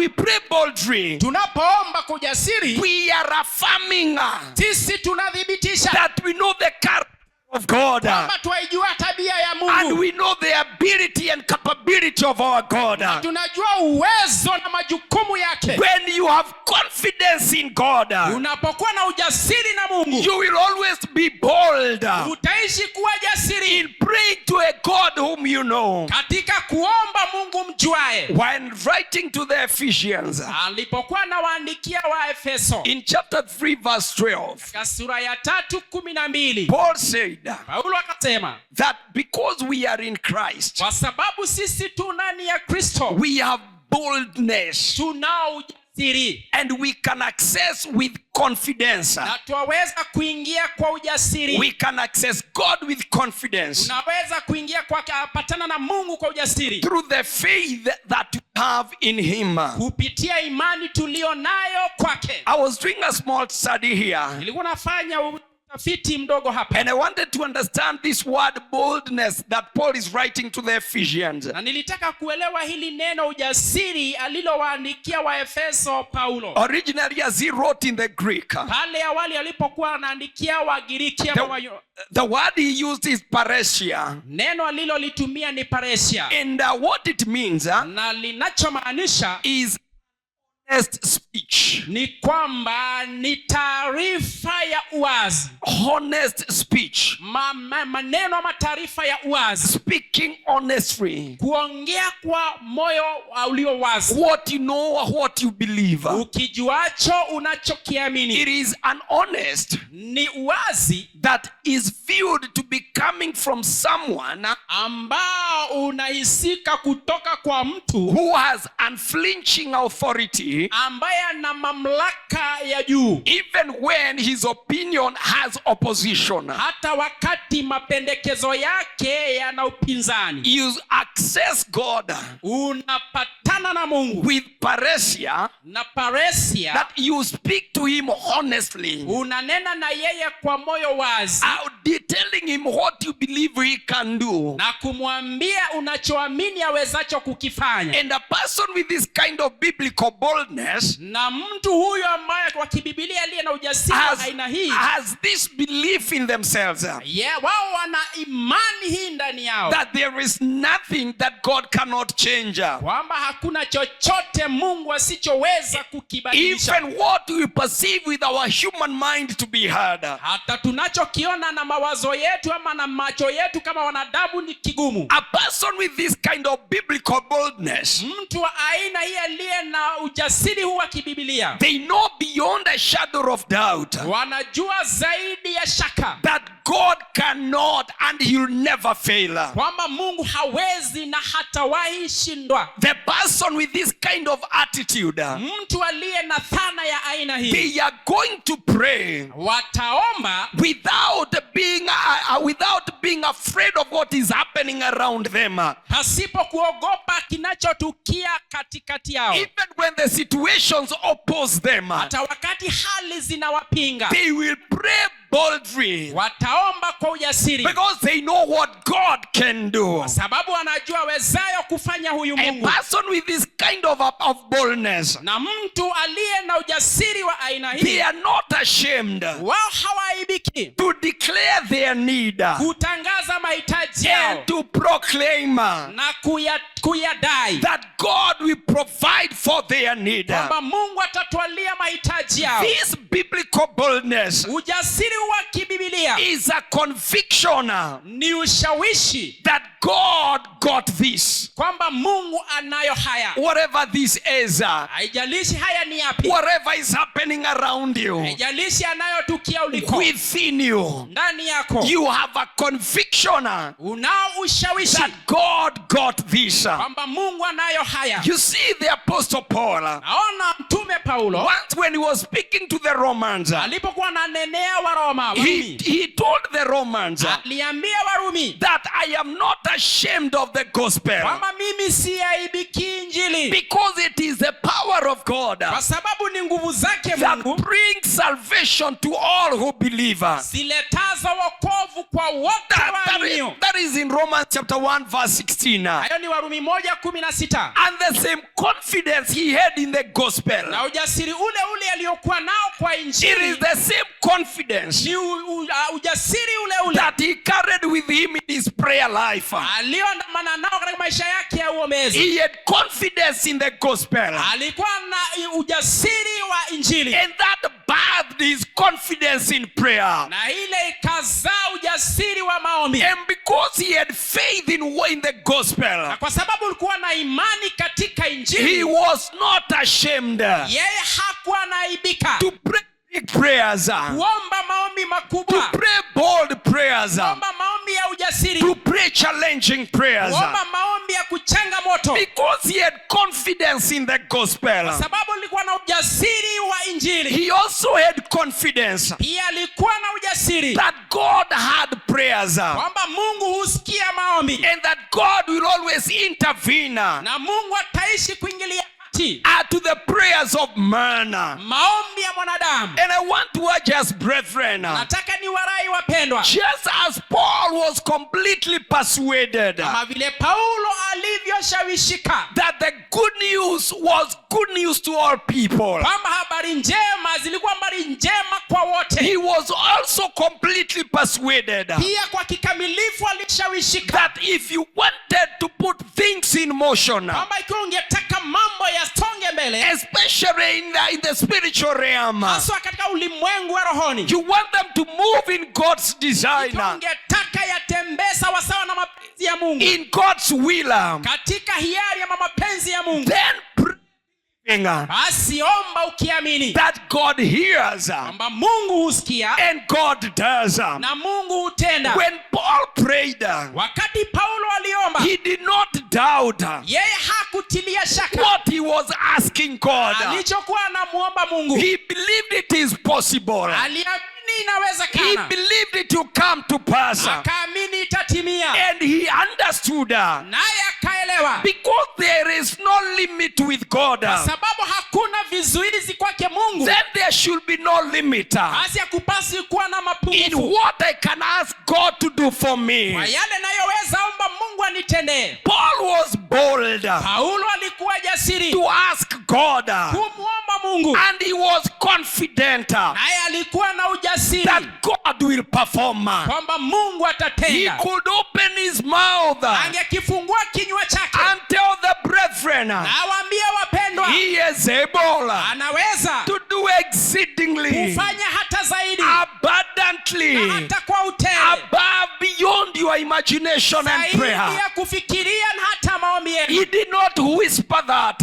S1: pray boldly,
S2: Tunapoomba kwa ujasiri,
S1: we are affirming
S2: sisi tunadhibitisha
S1: that we know the character of God
S2: kwamba twaijua tabia ya
S1: and
S2: Mungu,
S1: we know the ability and capability of our God.
S2: tunajua uwezo na majukumu yake.
S1: When you have confidence in God,
S2: Unapokuwa na ujasiri na Mungu,
S1: you will always be bold
S2: utaishi kuwa jasiri
S1: in praying to a God whom you know.
S2: katika kuomba Mungu mjuae.
S1: When writing to the Ephesians
S2: Alipokuwa nawaandikia wa Efeso
S1: in chapter 3 verse 12,
S2: katika sura ya 3:12,
S1: Paul said
S2: Paulo akasema
S1: that because we are in Christ,
S2: kwa sababu sisi tu ndani ya Kristo
S1: we have boldness
S2: tunao ujasiri ujasiri,
S1: and we can access with confidence.
S2: na twaweza kuingia kwa ujasiri.
S1: We can access God with confidence
S2: Unaweza kuingia kwa patana na Mungu kwa ujasiri
S1: through the faith that we have in him.
S2: kupitia imani tulio nayo kwake.
S1: I was doing a small study here,
S2: Nilikuwa nafanya utafiti mdogo hapa,
S1: and I wanted to understand this word boldness that Paul is writing to the Ephesians.
S2: na nilitaka kuelewa hili neno ujasiri alilowaandikia Waefeso Paulo.
S1: Originally, as he wrote in the Greek,
S2: Pale awali alipokuwa anaandikia Wagiriki ama
S1: the word he used is paresia,
S2: neno alilolitumia ni paresia,
S1: and what it means
S2: na linachomaanisha
S1: is honest speech.
S2: ni kwamba ni taarifa ya uwazi.
S1: Honest speech,
S2: Maneno ama taarifa ya uwazi,
S1: speaking honestly,
S2: kuongea kwa moyo ulio wazi,
S1: what you know or what you believe.
S2: ukijuacho unachokiamini.
S1: It is an honest
S2: Ni uwazi
S1: that is viewed to be coming from someone
S2: ambao unahisika kutoka kwa mtu
S1: who has unflinching authority,
S2: ambaye ana mamlaka ya juu,
S1: even when his opinion has opposition.
S2: hata wakati mapendekezo yake yana upinzani.
S1: You access God
S2: Unapatana na Mungu
S1: with paresia,
S2: na paresia,
S1: that you speak to him honestly,
S2: unanena na yeye kwa moyo wazi,
S1: telling him what you believe he can do.
S2: na kumwambia unachoamini awezacho kukifanya.
S1: And a person with this kind of biblical boldness
S2: Na mtu huyo ambaye kwa kibibilia aliye na ujasiri wa aina hii,
S1: has this belief in themselves,
S2: wao wana imani hii ndani yao,
S1: that there is nothing that God cannot change.
S2: kwamba hakuna chochote Mungu asichoweza kukibadilisha.
S1: Even what we perceive with our human mind to be hard,
S2: Hata tunachokiona na mawazo yetu ama na macho yetu kama wanadamu ni kigumu.
S1: a person with this kind of biblical boldness,
S2: Mtu wa aina hii aliye na ujasiri huu wa kibibilia,
S1: they know beyond a shadow of doubt
S2: wanajua zaidi ya shaka
S1: that God cannot and he'll never fail.
S2: kwamba Mungu hawezi na hatawahi shindwa.
S1: The person with this kind of attitude,
S2: Mtu aliye na dhana ya aina hii,
S1: they are going to pray
S2: wataomba
S1: without being afraid of what is happening around them.
S2: pasipo kuogopa kinachotukia katikati yao.
S1: Even when the situations oppose them,
S2: Hata wakati hali zinawapinga,
S1: they will pray boldly
S2: wataomba kwa ujasiri,
S1: because they know what God can do.
S2: sababu wanajua wezayo kufanya huyu
S1: A
S2: Mungu.
S1: person with this kind of boldness,
S2: Na mtu aliye na ujasiri wa aina hii,
S1: they are not ashamed
S2: wao hawaaibiki
S1: to declare their need
S2: kutangaza mahitaji yao
S1: and to proclaim
S2: na kuyadai
S1: that God will provide for their need.
S2: kwamba Mungu atatwalia mahitaji yao.
S1: This biblical boldness
S2: Ujasiri wa kibibilia
S1: is a conviction
S2: ni ushawishi
S1: that God got this.
S2: kwamba Mungu anayo haya.
S1: Whatever this is,
S2: Haijalishi haya ni yapi,
S1: whatever is happening around you,
S2: haijalishi anayotukia uliko,
S1: within you,
S2: ndani yako
S1: you have a conviction
S2: unao ushawishi
S1: that God got this.
S2: kwamba Mungu anayo haya.
S1: You see, the Apostle Paul,
S2: Naona mtume Paulo
S1: once when he was speaking to the Romans,
S2: alipokuwa ananenea Waroma,
S1: he told the Romans
S2: aliambia Warumi
S1: that I am not ashamed of the gospel,
S2: kwamba mimi siaibiki Injili,
S1: because it is the power of God
S2: kwa sababu ni nguvu zake
S1: that
S2: Mungu
S1: brings salvation to all who believe.
S2: ziletaza wokovu kwa wote waaminio.
S1: That is in Romans chapter 1 verse 16.
S2: Hayo ni Warumi 1:16.
S1: And the same confidence he had in the gospel,
S2: Na ujasiri ule ule aliyokuwa nao kwa
S1: it is
S2: Injili
S1: the same confidence
S2: ni ujasiri ule ule
S1: that he carried with him in his prayer life.
S2: alioandamana nao katika maisha yake ya uombezi.
S1: He had confidence in the gospel,
S2: Alikuwa na ujasiri wa Injili,
S1: and that birthed his confidence in prayer.
S2: na ile ikazaa ujasiri wa maombi.
S1: And because he had faith in the gospel,
S2: Na kwa sababu alikuwa na imani katika
S1: he
S2: Injili,
S1: was not ashamed
S2: yeye hakuwa anaibika
S1: to pray big prayers,
S2: kuomba maombi
S1: to
S2: makubwa,
S1: pray bold prayers,
S2: kuomba maombi ya ujasiri
S1: to pray challenging prayers.
S2: kuomba maombi ya kuchanga moto,
S1: Because he had confidence in the gospel.
S2: sababu alikuwa na ujasiri wa injili.
S1: He also had confidence
S2: Pia alikuwa na ujasiri
S1: that God had prayers
S2: kwamba Mungu husikia maombi
S1: and that God will always intervene
S2: na Mungu ataishi kuingilia kati
S1: to the prayers of man.
S2: maombi ya mwanadamu.
S1: And I want to urge us, brethren,
S2: Nataka ni warai wapendwa,
S1: just as Paul was completely persuaded
S2: kama vile Paulo alivyoshawishika
S1: that the good news was good news to all people,
S2: kwamba habari njema zilikuwa habari njema kwa wote,
S1: he was also completely persuaded
S2: pia kwa kikamilifu alishawishika
S1: that if you wanted to put things in motion,
S2: kwamba ikiwa ungetaka mambo yasonge mbele,
S1: especially in the spiritual realm,
S2: haswa katika ulimwengu wa rohoni,
S1: you want them to move in God's design,
S2: ikiwa ungetaka yatembee sawasawa na mapenzi ya Mungu,
S1: in God's will,
S2: katika hiari ya mapenzi ya Mungu,
S1: then
S2: basi omba ukiamini
S1: that God hears
S2: kwamba Mungu husikia
S1: and God does.
S2: na Mungu hutenda.
S1: When Paul prayed,
S2: Wakati Paulo aliomba,
S1: he did not doubt
S2: yeye hakutilia shaka
S1: what he was asking God.
S2: alichokuwa anamuomba Mungu.
S1: He believed it is possible.
S2: Aliamini
S1: He
S2: inawezekana,
S1: believed it will come to pass.
S2: akaamini itatimia,
S1: And he understood
S2: naye akaelewa
S1: because there is no limit with God,
S2: sababu hakuna vizuizi kwake Mungu,
S1: then there should be no limit
S2: basi hakupasi kuwa na
S1: in
S2: mapungufu
S1: what I can ask God to do for me.
S2: kwa yale nayoweza omba Mungu anitendee.
S1: Paul was bold
S2: Paulo alikuwa jasiri
S1: to ask God,
S2: kumwomba Mungu,
S1: and he was confident
S2: naye alikuwa na ujasiri
S1: that God will perform.
S2: kwamba Mungu
S1: He
S2: atatenda.
S1: could open his mouth
S2: Angekifungua kinywa chake
S1: and tell the brethren
S2: na awaambie wapendwa,
S1: he is able
S2: anaweza
S1: to do exceedingly,
S2: kufanya hata zaidi
S1: abundantly,
S2: na hata kwa utele,
S1: above, beyond your imagination and
S2: zaidi
S1: prayer.
S2: ya kufikiria na hata maombi yenu.
S1: He did not whisper that.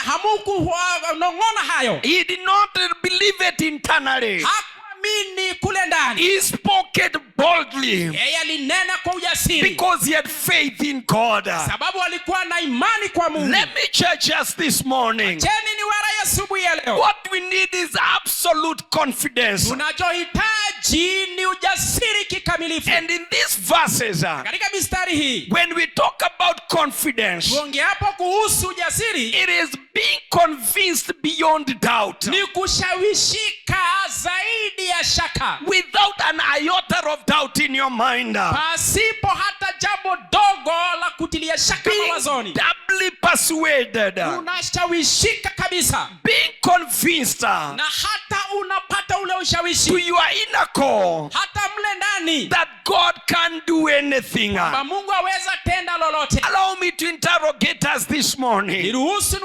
S2: Hamukunong'ona hayo,
S1: He did not believe it internally.
S2: hakuamini kule ndani.
S1: He spoke it boldly
S2: Yeye alinena kwa ujasiri
S1: because he had faith in God.
S2: sababu alikuwa na imani kwa Mungu.
S1: Let me church us this morning.
S2: Cheni ni warai asubuhi ya leo,
S1: What we need is absolute confidence.
S2: tunachohitaji ni ujasiri kikamilifu.
S1: And in these verses,
S2: Katika mistari hii
S1: when we talk about confidence,
S2: tuongeapo kuhusu ujasiri,
S1: it is being convinced beyond doubt,
S2: ni kushawishika zaidi ya shaka,
S1: without an iota of doubt in your mind,
S2: pasipo hata jambo dogo la kutilia shaka
S1: being
S2: mawazoni.
S1: doubly persuaded,
S2: Unashawishika kabisa
S1: being convinced
S2: na hata unapata ule
S1: to
S2: ushawishi
S1: your inner core
S2: hata mle ndani
S1: that God can do anything.
S2: kwamba Mungu aweza tenda lolote.
S1: Allow me to interrogate us this morning.
S2: Niruhusu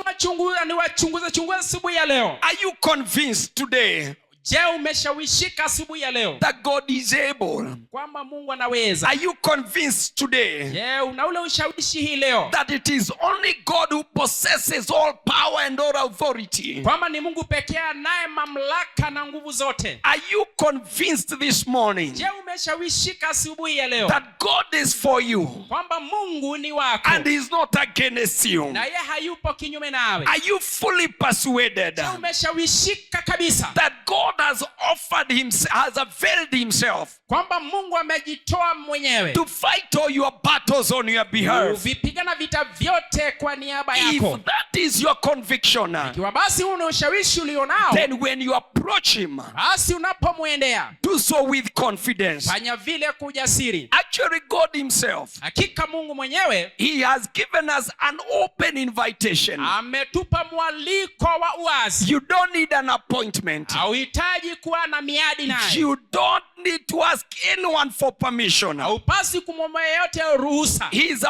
S2: niwachunguze asubuhi ya leo.
S1: Are you convinced today
S2: Je, umeshawishika asubuhi ya leo
S1: that God is able?
S2: kwamba Mungu anaweza?
S1: Are you convinced today
S2: Je, una ule ushawishi hii leo
S1: that it is only God who possesses all power and all authority?
S2: kwamba ni Mungu pekee anaye mamlaka na nguvu zote?
S1: Are you convinced this morning
S2: Je, umeshawishika asubuhi ya leo
S1: that God is for you
S2: kwamba Mungu ni wako
S1: and is not against you?
S2: na yeye hayupo kinyume nawe?
S1: Are you fully persuaded
S2: Je, umeshawishika kabisa
S1: that God has offered himself, has availed himself
S2: kwamba Mungu amejitoa mwenyewe
S1: to fight all your battles on your behalf?
S2: vipigana vita vyote kwa niaba
S1: If
S2: yako?
S1: that is your conviction,
S2: Ikiwa basi huu ni ushawishi ulionao,
S1: then when you approach him,
S2: basi unapomwendea
S1: do so with confidence.
S2: fanya vile kwa ujasiri.
S1: Actually, God himself,
S2: Hakika Mungu mwenyewe
S1: he has given us an open invitation.
S2: ametupa mwaliko wa uwazi.
S1: You don't need an appointment.
S2: Hauhitaji kuwa na miadi naye,
S1: You don't need to ask anyone for permission.
S2: haupasi kumwomba yeyote ruhusa.
S1: His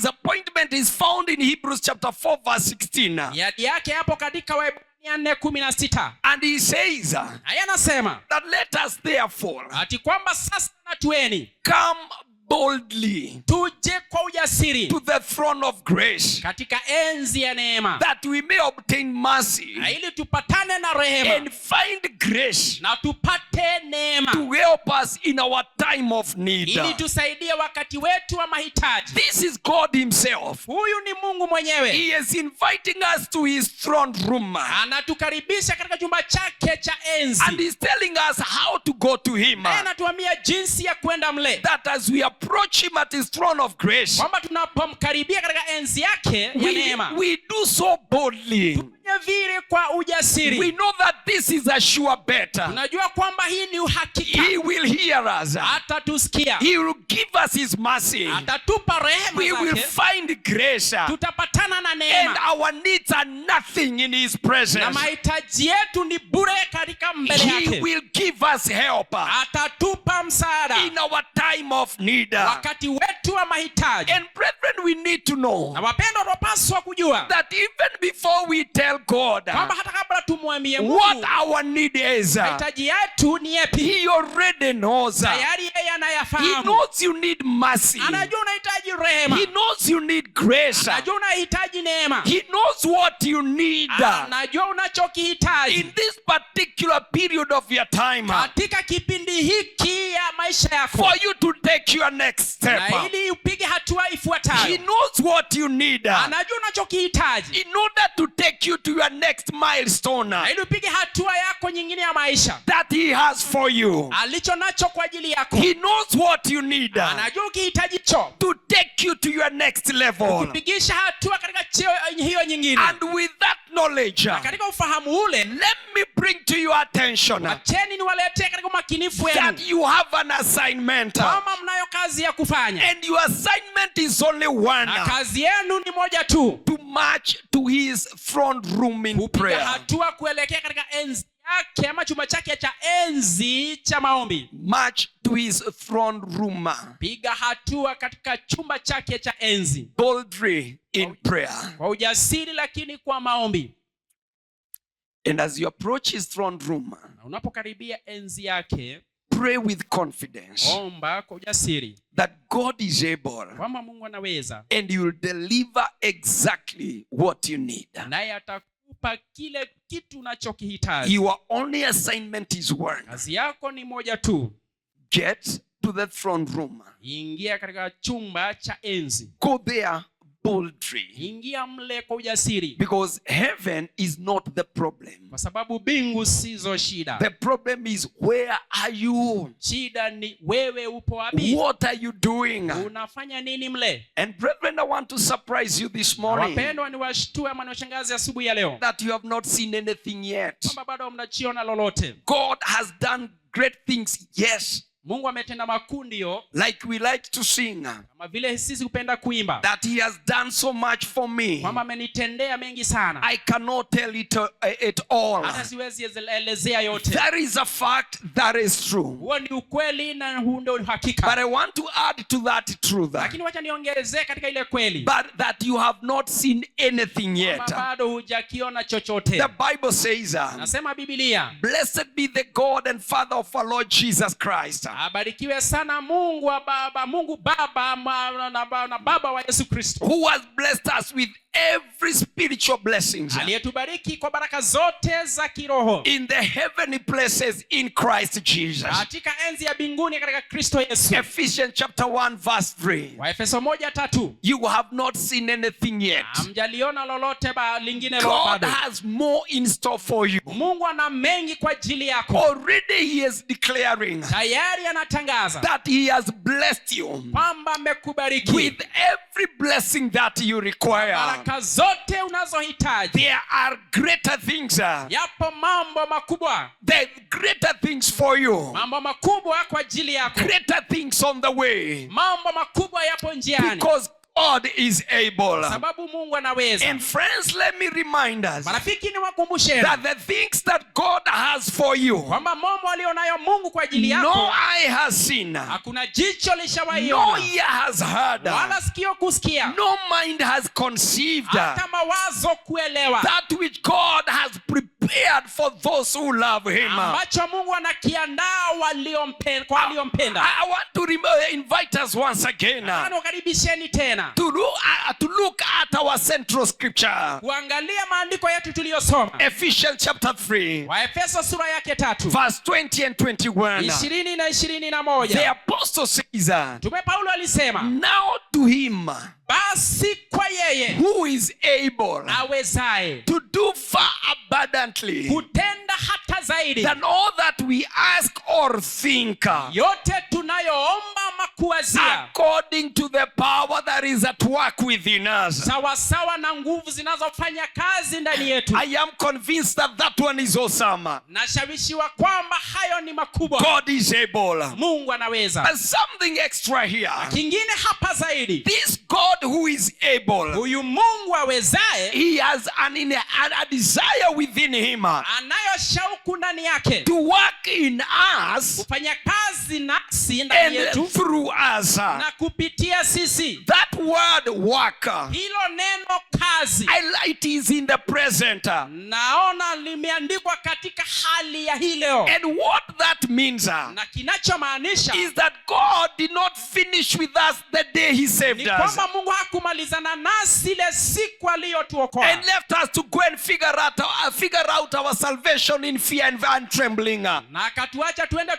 S1: appointment is found in Hebrews chapter 4 verse 16.
S2: Miadi yake hapo katika Waebrania 4:16,
S1: And he says
S2: naye anasema
S1: that let us therefore
S2: ati kwamba sasa natueni
S1: come boldly
S2: tuje kwa ujasiri
S1: to the throne of grace,
S2: katika enzi ya neema,
S1: that we may obtain mercy
S2: na ili tupatane na rehema
S1: and find grace
S2: na tupate neema
S1: to help us in our time of need.
S2: ili tusaidie wakati wetu wa mahitaji.
S1: This is God himself.
S2: Huyu ni Mungu mwenyewe.
S1: He is inviting us to his throne room,
S2: Anatukaribisha katika chumba chake cha enzi.
S1: and he's telling us how to go to him,
S2: Anatuambia jinsi ya kwenda mle,
S1: that as we approach him at his throne of grace,
S2: kwamba tunapomkaribia katika enzi yake ya neema
S1: we do so boldly.
S2: tufanye vile kwa ujasiri.
S1: We know that this is a sure bet.
S2: Tunajua kwamba hii ni uhakika.
S1: He will hear us.
S2: Atatusikia,
S1: He will give us his mercy.
S2: atatupa rehema
S1: We will
S2: zake,
S1: find grace,
S2: tutapatana na
S1: and
S2: neema,
S1: our needs are nothing in his
S2: na
S1: presence.
S2: mahitaji yetu ni bure katika mbele
S1: He
S2: yake.
S1: will give us help
S2: Atatupa msaada
S1: in our time of need.
S2: wakati wetu wa mahitaji.
S1: And brethren, we need to know
S2: Na wapendwa, tunapaswa kujua
S1: that even before we tell God
S2: kwamba hata kabla tumwambie
S1: what
S2: Mungu
S1: our need is,
S2: mahitaji yetu ni yapi,
S1: he already knows.
S2: tayari yeye
S1: He
S2: anayafahamu.
S1: knows you need mercy.
S2: Anajua unahitaji rehema,
S1: He knows you need grace.
S2: anajua unahitaji neema,
S1: He knows what you need
S2: anajua unachokihitaji
S1: in this particular period of your time
S2: katika kipindi hiki ya maisha yako,
S1: for you to take your next step.
S2: na ili upige hatua
S1: He
S2: ifuatayo.
S1: knows what you need
S2: Anajua unachokihitaji
S1: in order to take you to your next milestone
S2: na ili upige hatua yako nyingine ya maisha
S1: that he has for you.
S2: alicho nacho kwa ajili yako.
S1: He knows what you need
S2: Anajua ukihitaji cho
S1: to take you to your next level.
S2: kupigisha hatua katika cheo hiyo nyingine.
S1: And with that knowledge,
S2: Na katika ufahamu ule,
S1: let me bring to your attention
S2: acheni niwaletee katika umakinifu wenu
S1: that you have an assignment,
S2: kwamba mnayo kazi ya kufanya,
S1: and your assignment is only one:
S2: na kazi yenu ni moja tu,
S1: to march to his front room in
S2: kupiga
S1: prayer.
S2: hatua kuelekea katika enzi yake ama chumba chake cha enzi cha maombi.
S1: March to his throne room
S2: Piga hatua katika chumba chake cha enzi
S1: boldly in prayer.
S2: kwa ujasiri, lakini kwa maombi.
S1: And as you approach his throne room,
S2: Na unapokaribia enzi yake,
S1: pray with confidence
S2: omba kwa ujasiri
S1: that God is able,
S2: kwamba Mungu anaweza,
S1: and he will deliver exactly what you need.
S2: naye atakupa kile kitu unachokihitaji.
S1: Your only assignment is one:
S2: Kazi yako ni moja tu,
S1: get to the throne room.
S2: ingia katika chumba cha enzi,
S1: Go there boldly,
S2: ingia mle kwa ujasiri,
S1: because heaven is not the problem.
S2: kwa sababu mbingu sizo shida.
S1: The problem is, where are you?
S2: Shida ni wewe upo wapi,
S1: What are you doing?
S2: unafanya nini mle.
S1: And brethren, I want to surprise you this morning
S2: Wapendwa, ni washtue ama niwashangaze asubuhi ya leo
S1: that you have not seen anything yet.
S2: kwamba bado mnachiona lolote.
S1: God has done great things, yes,
S2: Mungu ametenda makuu, ndio,
S1: like we like to sing,
S2: kama vile sisi hupenda kuimba,
S1: that he has done so much for me.
S2: kwamba amenitendea mengi sana,
S1: I cannot tell it all.
S2: hata siwezi elezea yote.
S1: That is a fact, that is true.
S2: Huo ni ukweli na huu ndio
S1: But
S2: hakika,
S1: I want to add to that truth,
S2: lakini wacha niongezee katika ile kweli
S1: but that you have not seen anything yet.
S2: kwamba bado hujakiona chochote.
S1: The Bible says,
S2: Nasema Biblia,
S1: blessed be the God and Father of our Lord Jesus Christ,
S2: abarikiwe sana Mungu wa baba, Mungu Baba na Baba wa Yesu Kristo,
S1: who has blessed us with every spiritual blessings
S2: aliyetubariki kwa baraka zote za kiroho
S1: in the heavenly places in Christ Jesus.
S2: katika enzi ya mbinguni katika Kristo Yesu.
S1: Ephesians chapter 1 verse 3.
S2: Waefeso 1:3.
S1: You have not seen anything yet.
S2: Hamjaliona lolote lingine
S1: God
S2: bado.
S1: has more in store for you.
S2: Mungu ana mengi kwa ajili yako.
S1: Already he is declaring
S2: Tayari anatangaza
S1: that he has blessed you
S2: kwamba amekubariki
S1: with every blessing that you require.
S2: baraka zote unazohitaji.
S1: There are greater things.
S2: Yapo mambo makubwa,
S1: There are greater things for you.
S2: mambo makubwa kwa ajili yako,
S1: Greater things on the way.
S2: mambo makubwa yapo njiani,
S1: Because God is able.
S2: sababu Mungu anaweza.
S1: And friends, let me remind us
S2: Marafiki, niwakumbushe
S1: that the things that God has for you,
S2: kwamba mambo alionayo Mungu kwa ajili
S1: no
S2: yako
S1: eye has seen,
S2: hakuna jicho
S1: no
S2: lishawaiona,
S1: ear has heard,
S2: wala sikio kusikia,
S1: no mind has conceived
S2: hata mawazo kuelewa
S1: that which God has prepared prepared for those who love him.
S2: ambacho Mungu anakiandaa kwa waliompenda.
S1: I want to invite us once again
S2: Karibisheni tena
S1: to look at our central scripture.
S2: kuangalia maandiko yetu tuliyosoma.
S1: Ephesians chapter 3,
S2: Waefeso sura yake 3
S1: verse 20 and 21.
S2: 20 na 21.
S1: The apostle says,
S2: Mtume Paulo alisema,
S1: now to him
S2: basi kwa yeye
S1: who is able
S2: awezaye
S1: to do far abundantly
S2: kutenda hata zaidi
S1: than all that we ask or think,
S2: yote tunayoomba ama kuwazia,
S1: according to the power that is at work within us.
S2: sawasawa na nguvu zinazofanya kazi ndani yetu.
S1: I am convinced that that one is awesome.
S2: Nashawishiwa kwamba hayo ni makubwa.
S1: God is able.
S2: Mungu anaweza.
S1: And something extra here.
S2: Kingine hapa zaidi,
S1: This God who is able,
S2: huyu Mungu awezaye,
S1: he has a desire within him
S2: anayo shauku ndani yake
S1: to work in us
S2: kufanya kazi nasi ndani yetu
S1: and through us.
S2: na kupitia sisi.
S1: That word work,
S2: Hilo neno kazi
S1: it is in the present.
S2: naona limeandikwa katika hali ya hii leo,
S1: And what that means
S2: na kinachomaanisha
S1: is that God did not finish with us the day he saved
S2: ni
S1: us
S2: kwamba Mungu hakumalizana nasi ile siku aliyotuokoa
S1: and left us to go and figure out our salvation in fear and trembling.
S2: na akatuacha tuende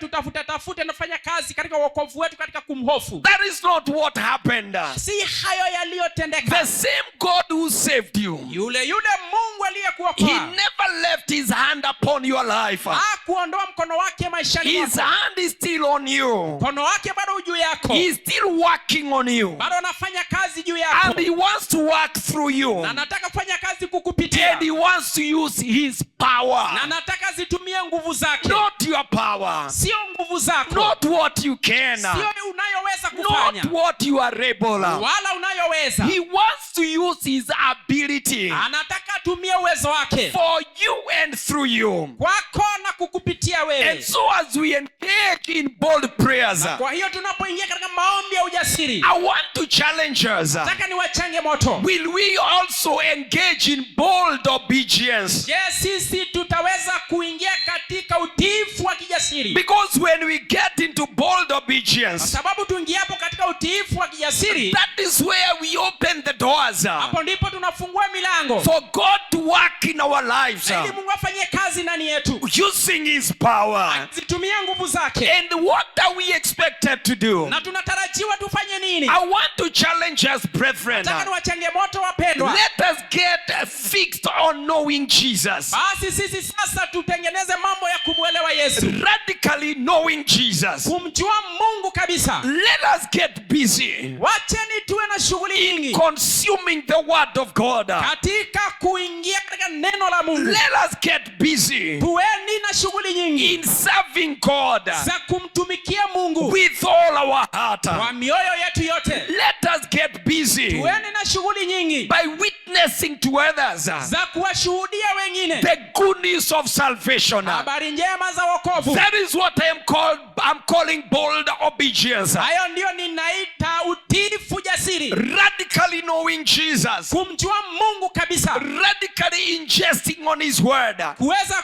S2: tafute na fanya kazi katika wokovu wetu katika kumhofu.
S1: That is not what happened.
S2: Si hayo yaliyotendeka.
S1: The same God who saved you,
S2: Yule Mungu
S1: he
S2: aliyekuokoa
S1: never left his hand upon your life.
S2: hakuondoa mkono wake maishani
S1: His
S2: mwako.
S1: hand is still on you.
S2: Mkono wake bado juu yako,
S1: He is still working on you.
S2: bado anafanya kazi juu yako,
S1: And he wants to work through you.
S2: na anataka kufanya kazi kukupitia,
S1: And he wants to use his power.
S2: na anataka zitumie nguvu zake,
S1: Not your power.
S2: sio nguvu zako,
S1: Not what you can.
S2: sio unayoweza kufanya,
S1: Not what you are able.
S2: wala unayoweza.
S1: He wants to use his ability
S2: Anataka atumie uwezo wake
S1: for you and through you.
S2: kwako na kukupitia
S1: And
S2: wewe.
S1: so as we engage in bold prayers,
S2: Kwa hiyo tunapoingia katika maombi ya ujasiri,
S1: I want to challenge us.
S2: nataka niwachange moto.
S1: Will we also engage in bold obedience?
S2: Je, sisi tutaweza kuingia katika utiifu wa kijasiri?
S1: Because when we get into bold
S2: Kwa
S1: obedience,
S2: sababu tuingiapo katika utiifu wa kijasiri,
S1: that is where we open the doors
S2: hapo ndipo tunafungua milango
S1: for God to work in our lives,
S2: ili Mungu afanye kazi ndani yetu,
S1: using his power.
S2: zitumie nguvu zake.
S1: And what are we expected to do?
S2: Na tunatarajiwa tufanye nini?
S1: I want to challenge us, brethren.
S2: Nataka niwachange moto wapendwa.
S1: Let us get fixed on knowing Jesus.
S2: Basi sisi sasa tutengeneze mambo ya kumwelewa Yesu,
S1: Radically knowing Jesus.
S2: kumjua Mungu kabisa.
S1: Let us get busy
S2: Wacheni tuwe na shughuli
S1: in
S2: nyingi
S1: consuming the word of God.
S2: katika kuingia katika neno la Mungu.
S1: Let us get busy
S2: Tuweni na shughuli nyingi
S1: in serving God
S2: za kumtumikia Mungu
S1: with all our heart.
S2: kwa mioyo yetu yote.
S1: Let us get busy
S2: Tuweni na shughuli nyingi
S1: by witnessing to others
S2: za kuwashuhudia wengine
S1: the good news of salvation.
S2: habari njema za wokovu.
S1: That is what I'm calling bold obedience.
S2: Hayo ndio ninaita utiifu jasiri,
S1: Radically knowing Jesus.
S2: kumjua Mungu kabisa,
S1: Radically ingesting on his word.
S2: kuweza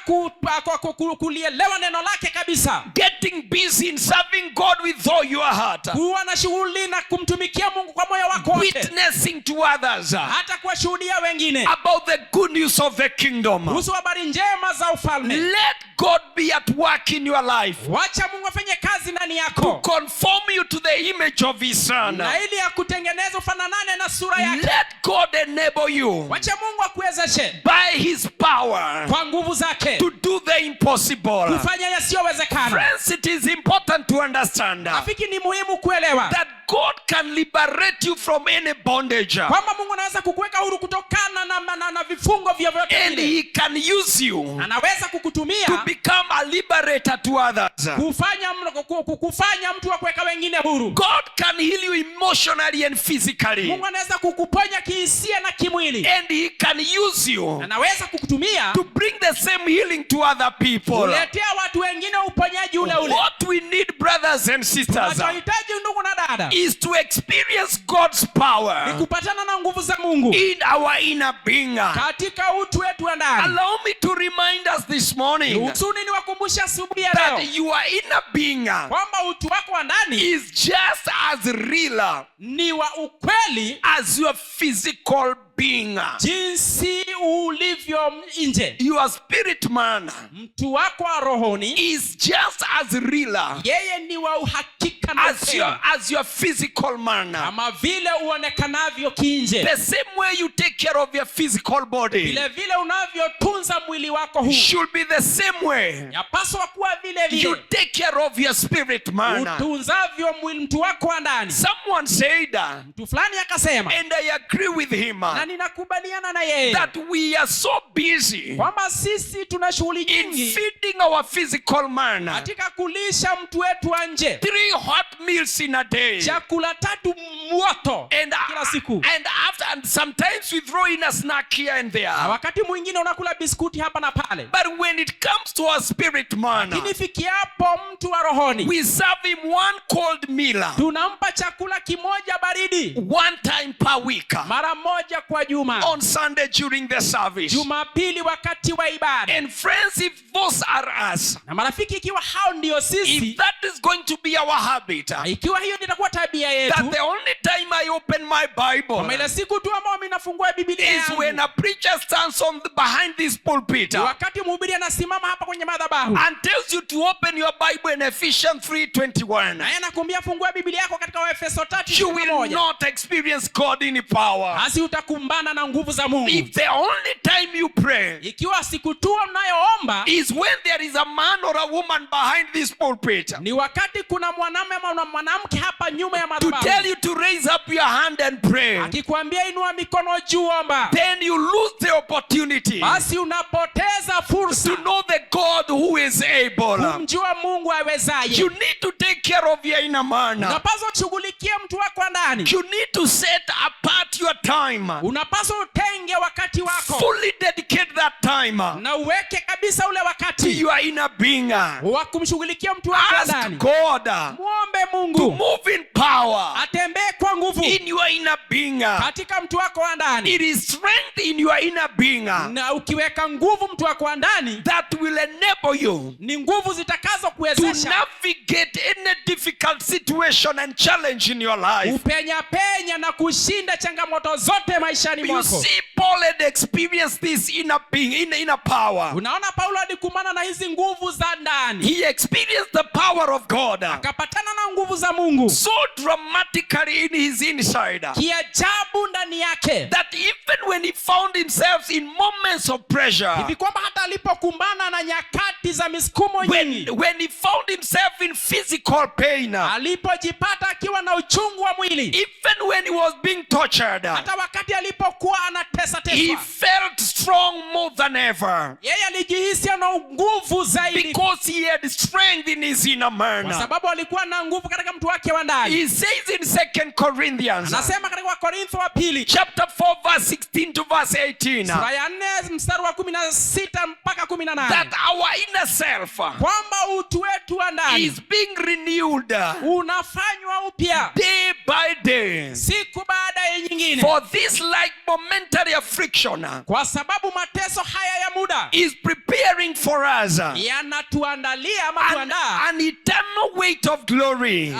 S2: kulielewa neno lake kabisa,
S1: Getting busy in serving God with all your heart.
S2: kuwa na shughuli na kumtumikia Mungu kwa moyo wako wote,
S1: Witnessing to others
S2: hata kuwashuhudia wengine
S1: about the good news of the kingdom.
S2: kuhusu habari njema za ufalme.
S1: Let God be at work in your life
S2: Wacha Mungu afanye kazi ndani
S1: to
S2: yako,
S1: conform you to the image of his son.
S2: na ili akutengeneze ufananane na sura yake.
S1: Let God enable you
S2: Wacha Mungu akuwezeshe
S1: by his power
S2: kwa nguvu zake
S1: to do the impossible.
S2: kufanya yasiyowezekana.
S1: Friends, it is important to understand
S2: Rafiki, ni muhimu kuelewa
S1: that God can liberate you from any bondage,
S2: kwamba Mungu anaweza kukuweka huru kutokana na vifungo vyovyote
S1: and
S2: vile.
S1: he can use you
S2: Anaweza kukutumia
S1: to become a liberator to others.
S2: kufanya mtu wa kuweka wengine huru.
S1: God can heal you emotionally and physically,
S2: Mungu anaweza kukuponya kihisia na kimwili.
S1: and he can use you
S2: Anaweza kukutumia
S1: to bring the same healing to other people.
S2: kuletea watu wengine uponyaji ule ule.
S1: What we need, brothers and sisters,
S2: Tunachohitaji ndugu na dada, dada,
S1: is to experience God's power
S2: ni kupatana na nguvu za Mungu
S1: in our inner being.
S2: katika utu wetu wa ndani.
S1: Allow me to remind us this morning
S2: Usuni ni wakumbusha asubuhi ya leo
S1: that your inner being
S2: kwamba utu wako wa ndani
S1: is just as real
S2: ni wa ukweli
S1: as your physical being.
S2: jinsi ulivyo nje.
S1: Your spirit man
S2: Mtu wako wa rohoni
S1: is just as real
S2: yeye ni wa uhakika na
S1: as your physical man.
S2: kama vile uonekanavyo kinje.
S1: The same way you take care of your physical body
S2: Vile vile unavyotunza mwili wako huu
S1: should be the same way
S2: yapaswa kuwa vile
S1: you
S2: vile
S1: take care of your spirit man.
S2: utunzavyo mwili mtu wako wa ndani.
S1: Someone said,
S2: Mtu fulani akasema,
S1: and I agree with him,
S2: na ninakubaliana na yeye,
S1: that we are so busy
S2: kwamba sisi tuna shughuli
S1: in
S2: nyingi
S1: feeding our physical man
S2: katika kulisha mtu wetu wa nje
S1: 3 hot meals in a day,
S2: chakula 3 moto
S1: and
S2: kila siku,
S1: and sometimes we throw in a snack here and there.
S2: na wakati mwingine unakula biskuti hapa na pale.
S1: But when it comes to our spirit man,
S2: Lakini fikiapo mtu wa rohoni,
S1: we serve him one cold meal
S2: tunampa chakula kimoja baridi
S1: 1 time per week,
S2: mara moja kwa juma,
S1: on Sunday during the service.
S2: Jumapili wakati wa ibada.
S1: And friends, if those are us,
S2: Na marafiki, ikiwa hao ndio sisi,
S1: if that is going to be our habit,
S2: ikiwa hiyo itakuwa tabia yetu,
S1: that the only time I open my Bible
S2: kama ile siku tu ambayo mimi nafungua Biblia
S1: is
S2: yangu,
S1: when a preacher stands behind this pulpit
S2: wakati mhubiri anasimama hapa kwenye madhabahu
S1: and tells you to open your Bible in Ephesians 3:21,
S2: na yeye anakuambia fungua Biblia yako katika Waefeso
S1: you will
S2: 3:21,
S1: not experience God in power.
S2: basi utakumbana na nguvu za Mungu.
S1: If the only time you pray
S2: Ikiwa siku tu mnayoomba
S1: is when there is a man or a woman behind this pulpit
S2: ni wakati kuna mwanamume ama mwanamke hapa nyuma ya
S1: to
S2: madhabahu
S1: tell you to raise up your hand and pray,
S2: akikwambia inua mikono juu omba,
S1: then you lose the opportunity
S2: basi unapoteza
S1: to
S2: fursa
S1: know the God who is able.
S2: kumjua Mungu awezaye.
S1: You need to take care of your inner man.
S2: Unapaswa kushughulikia mtu wako ndani.
S1: You need to set apart your time.
S2: Unapaswa utenge wakati wako
S1: Fully dedicate that time
S2: na uweke kabisa ule
S1: to
S2: wakati
S1: your inner being.
S2: wa kumshughulikia mtu wako
S1: Ask
S2: ndani.
S1: God
S2: Muombe
S1: to
S2: Mungu
S1: move in power
S2: atembee kwa nguvu
S1: in your inner being.
S2: katika mtu wako wa ndani,
S1: It is strength in your inner being
S2: na ukiweka nguvu mtu wako wa ndani,
S1: that will enable you
S2: ni nguvu zitakazo
S1: to
S2: kuwezesha
S1: navigate any difficult situation and challenge in your life.
S2: upenya na kushinda changamoto zote maishani
S1: You
S2: mwako.
S1: see, Paul had experienced this inner being, inner power.
S2: Unaona Paulo alikumbana na hizi nguvu za ndani,
S1: He experienced the power of God
S2: akapatana na nguvu za Mungu
S1: so dramatically in his inside
S2: kiajabu ndani yake,
S1: that even when he found himself in moments of pressure,
S2: hivi kwamba hata alipokumbana na nyakati za misukumo nyingi,
S1: when he found himself in physical pain,
S2: alipojipata akiwa na uchungu wa mwili,
S1: even when he was being tortured,
S2: hata wakati alipokuwa
S1: he
S2: anateswa,
S1: felt strong more than ever
S2: yeye alijihisi ana nguvu zaidi,
S1: because he had strength in his inner man.
S2: kwa sababu alikuwa na nguvu katika mtu wake wa ndani.
S1: He says in 2 Corinthians
S2: Anasema katika Wakorintho wa pili
S1: chapter 4 verse 16 to verse 18
S2: sura ya 4 mstari wa 16 mpaka 18,
S1: that our inner self
S2: kwamba utu wetu wa ndani
S1: is being renewed
S2: unafanywa upya
S1: day by day
S2: siku baada ya nyingine,
S1: for this like momentary affliction
S2: kwa sababu mateso haya ya muda
S1: is preparing for us
S2: yanatuandalia ama tuandaa
S1: an eternal weight of glory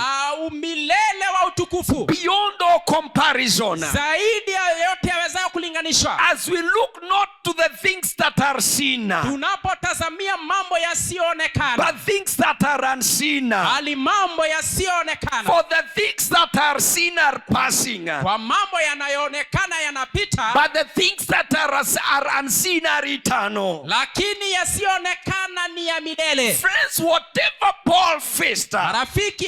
S2: umilele wa utukufu
S1: beyond all comparison,
S2: zaidi ya yote yawezayo kulinganishwa,
S1: as we look not to the things that are seen
S2: tunapotazamia mambo yasiyoonekana
S1: but things that are unseen.
S2: bali mambo yasiyoonekana.
S1: For the things that are seen are passing,
S2: Kwa mambo yanayoonekana yanapita,
S1: but the things that are unseen are eternal.
S2: lakini yasiyoonekana ni ya milele.
S1: Friends, whatever Paul faced,
S2: Rafiki